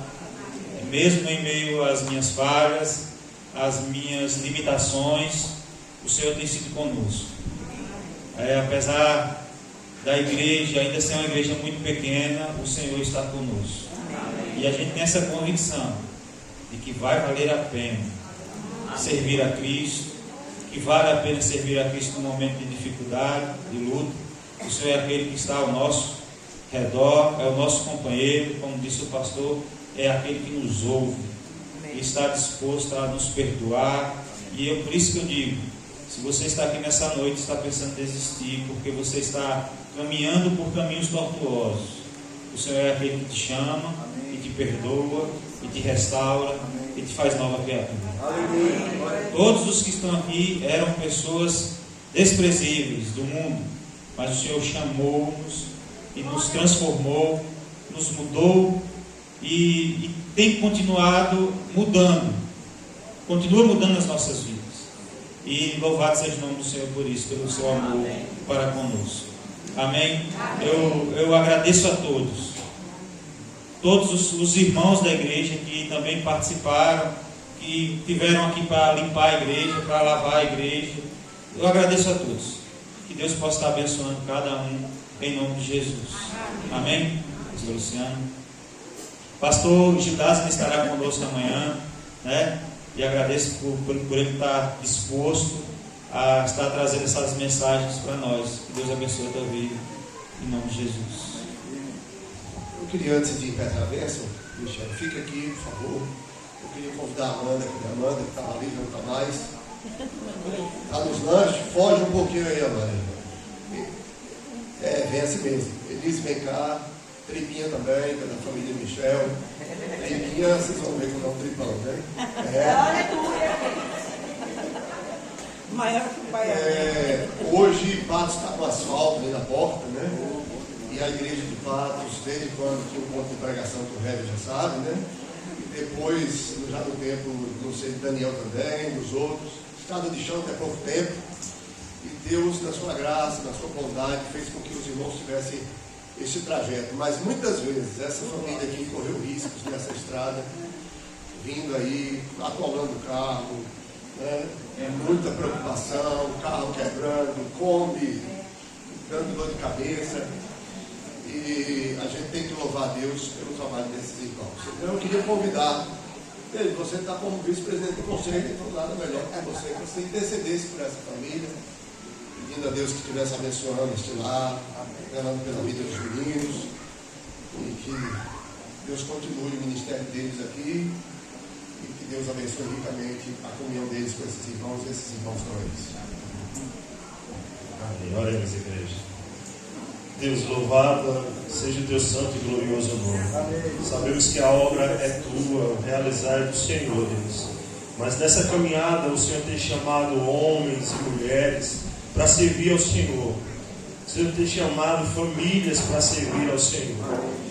mesmo em meio às minhas falhas, às minhas limitações. O Senhor tem sido conosco. Apesar da igreja ainda ser uma igreja muito pequena, o Senhor está conosco, e a gente tem essa convicção de que vai valer a pena servir a Cristo, que vale a pena servir a Cristo no momento de dificuldade, de luta. O Senhor é aquele que está ao nosso redor, é o nosso companheiro, como disse o pastor, é aquele que nos ouve e está disposto a nos perdoar. E por isso que eu digo, se você está aqui nessa noite, está pensando em desistir, porque você está caminhando por caminhos tortuosos, o Senhor é aquele que te chama, e te perdoa, e te restaura, e te faz nova criatura. Todos os que estão aqui eram pessoas desprezíveis do mundo, mas o Senhor chamou-nos e nos transformou, nos mudou e tem continuado mudando, continua mudando as nossas vidas. E louvado seja o nome do Senhor por isso, pelo seu amor para conosco. Amém? Eu agradeço a todos os irmãos da igreja que também participaram, que tiveram aqui para limpar a igreja, para lavar a igreja. Eu agradeço a todos. Que Deus possa estar abençoando cada um em nome de Jesus. Amém? Pastor Luciano. Pastor Gildásio estará conosco amanhã, né? e agradeço por ele estar disposto a estar trazendo essas mensagens para nós. Que Deus abençoe a tua vida, em nome de Jesus. Eu queria, antes de pedir a bênção, Michel, fica aqui, por favor. Eu queria convidar a Amanda, que estava ali, não está mais. Está nos lanches, foge um pouquinho aí, Amanda. Vem assim mesmo. Elise, vem cá. Tripinha também, que é da família Michel. Tripinha, vocês vão ver que não é um tripão, né? Maior que o pai. Hoje, Patos está com asfalto aí na porta, né? E a igreja de Patos, desde quando tinha um ponto de pregação que o Rev já sabe, né? E depois, já no tempo, não sei, Daniel também, dos outros, estrada de chão até pouco tempo. E Deus, na sua graça, na sua bondade, fez com que os irmãos tivessem esse trajeto. Mas muitas vezes, essa família aqui correu riscos nessa estrada, vindo aí, atolando o carro, né? Muita preocupação, carro quebrando, Kombi, dando dor de cabeça. E a gente tem que louvar a Deus pelo trabalho desses irmãos. Então eu queria convidar, você está como vice-presidente do conselho, então nada melhor que você intercedesse por essa família, pedindo a Deus que estivesse abençoando este lar, orando pela vida dos meninos, e que Deus continue o ministério deles aqui, e que Deus abençoe ricamente a comunhão deles com esses irmãos e esses irmãos com eles. Amém. Oremos, igreja. Deus, louvado seja o teu santo e glorioso nome. Sabemos que a obra é tua, realizar é do Senhor, Deus. Mas nessa caminhada o Senhor tem chamado homens e mulheres para servir ao Senhor. O Senhor tem chamado famílias para servir ao Senhor.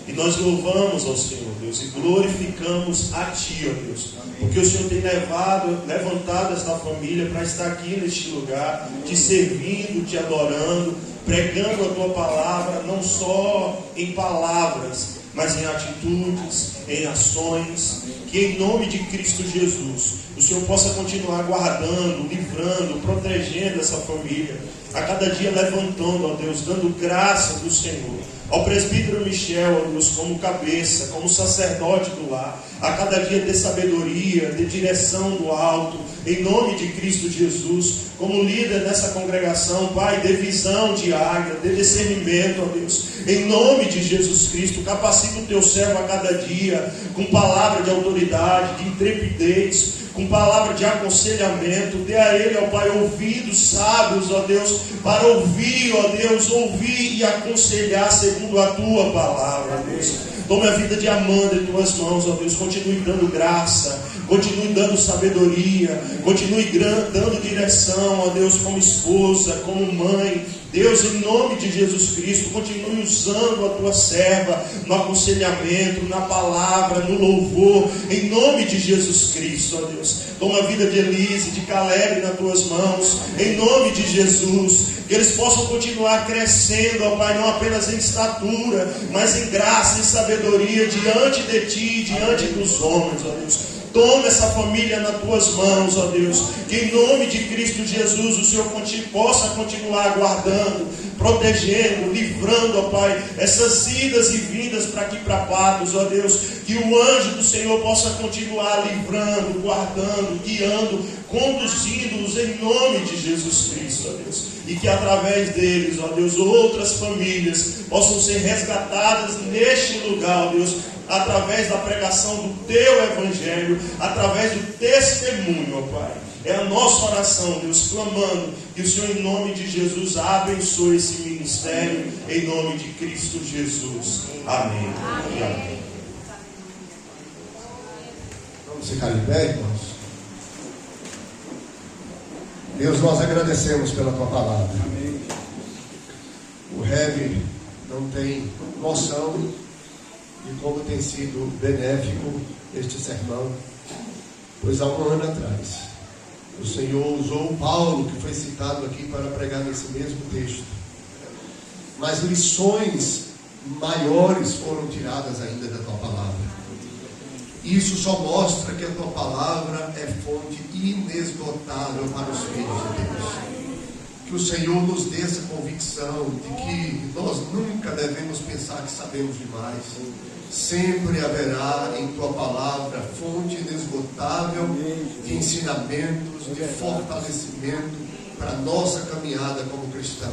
E nós louvamos ao Senhor, Deus, e glorificamos a Ti, ó Deus. Porque o Senhor tem levantado esta família para estar aqui neste lugar, te servindo, te adorando, pregando a Tua palavra, não só em palavras, mas em atitudes, em ações. Que em nome de Cristo Jesus, o Senhor possa continuar guardando, livrando, protegendo essa família, a cada dia levantando, ó Deus, dando graça do Senhor. Ao presbítero Michel, ó Deus, como cabeça, como sacerdote do lar, a cada dia dê sabedoria, dê direção do alto, em nome de Cristo Jesus, como líder dessa congregação, Pai, dê visão diária, dê discernimento, ó Deus, em nome de Jesus Cristo, capacita o teu servo a cada dia, com palavra de autoridade, de intrepidez, com palavra de aconselhamento, dê a ele, ó Pai, ouvidos sábios, ó Deus, para ouvir, ó Deus, ouvir e aconselhar segundo a tua palavra, Deus. Tome a vida de Amanda em tuas mãos, ó Deus, continue dando graça, continue dando sabedoria, continue dando direção, ó Deus, como esposa, como mãe. Deus, em nome de Jesus Cristo, continue usando a tua serva no aconselhamento, na palavra, no louvor, em nome de Jesus Cristo, ó Deus. Toma a vida de Elise, de Caleb nas tuas mãos, em nome de Jesus. Que eles possam continuar crescendo, ó Pai, não apenas em estatura, mas em graça e sabedoria diante de Ti, diante dos homens, ó Deus. Toma essa família nas tuas mãos, ó Deus. Que em nome de Cristo Jesus o Senhor possa continuar guardando, protegendo, livrando, ó Pai, essas idas e vindas para aqui para Patos, ó Deus. Que o anjo do Senhor possa continuar livrando, guardando, guiando, conduzindo-os em nome de Jesus Cristo, ó Deus. E que através deles, ó Deus, outras famílias possam ser resgatadas neste lugar, ó Deus, através da pregação do Teu Evangelho, através do testemunho, ó Pai. É a nossa oração, Deus, clamando que o Senhor, em nome de Jesus, abençoe esse ministério, em nome de Cristo Jesus. Amém. Amém. Amém. Vamos ficar em pé, irmãos? Deus, nós agradecemos pela Tua palavra. Amém. O Rev não tem noção de como tem sido benéfico este sermão, pois há um ano atrás o Senhor usou o Paulo, que foi citado aqui, para pregar nesse mesmo texto, mas lições maiores foram tiradas ainda da Tua palavra. Isso só mostra que a Tua palavra é fonte inesgotável para os filhos de Deus. Que o Senhor nos dê essa convicção de que nós nunca devemos pensar que sabemos demais. Sempre haverá em Tua palavra fonte inesgotável de ensinamentos, de fortalecimento para a nossa caminhada como cristãos.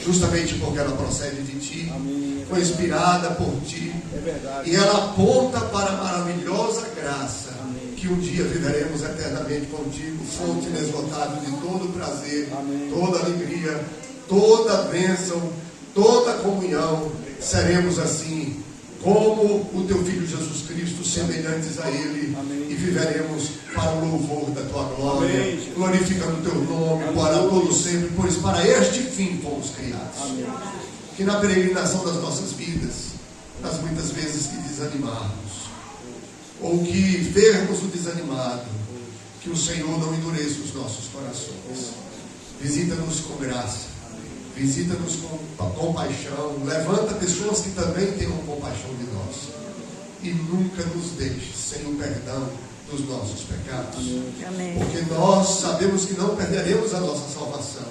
Justamente porque ela procede de Ti, foi inspirada por Ti, e ela aponta para a maravilhosa graça que um dia viveremos eternamente contigo, fonte inesgotável de todo prazer, toda alegria, toda bênção, toda comunhão. Seremos assim como o Teu Filho Jesus Cristo, semelhantes a Ele, e viveremos para o louvor da Tua glória, glorificando o Teu nome para todo sempre, pois para este fim fomos criados. Que na peregrinação das nossas vidas, nas muitas vezes que desanimarmos, ou que vermos o desanimado, que o Senhor não endureça os nossos corações. Visita-nos com graça, visita-nos com compaixão, levanta pessoas que também tenham compaixão de nós, e nunca nos deixe sem o perdão dos nossos pecados. Porque nós sabemos que não perderemos a nossa salvação,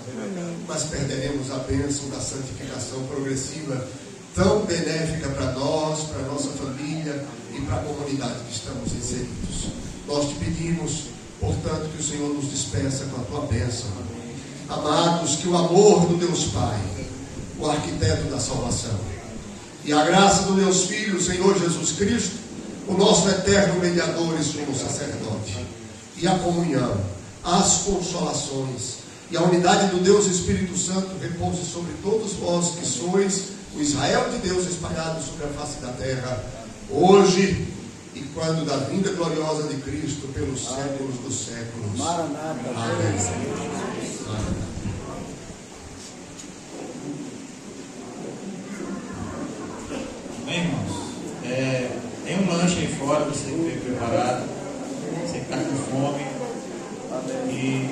mas perderemos a bênção da santificação progressiva, tão benéfica para nós, para a nossa família e para a comunidade que estamos inseridos. Nós te pedimos, portanto, que o Senhor nos despeça com a tua bênção. Amados, que o amor do Deus Pai, o arquiteto da salvação, e a graça do Deus Filho, o Senhor Jesus Cristo, o nosso eterno mediador e sumo sacerdote, e a comunhão, as consolações e a unidade do Deus Espírito Santo repouse sobre todos vós que sois o Israel de Deus espalhado sobre a face da terra, hoje e quando da vinda gloriosa de Cristo pelos séculos dos séculos. Maranata. Amém. Bem, irmãos, tem um lanche aí fora, você que veio preparado, você que está com fome, e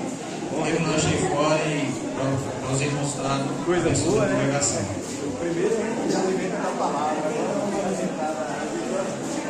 tem um lanche aí fora e para os irmãos estarem coisa boa, da congregação. O primeiro é o alimento da palavra.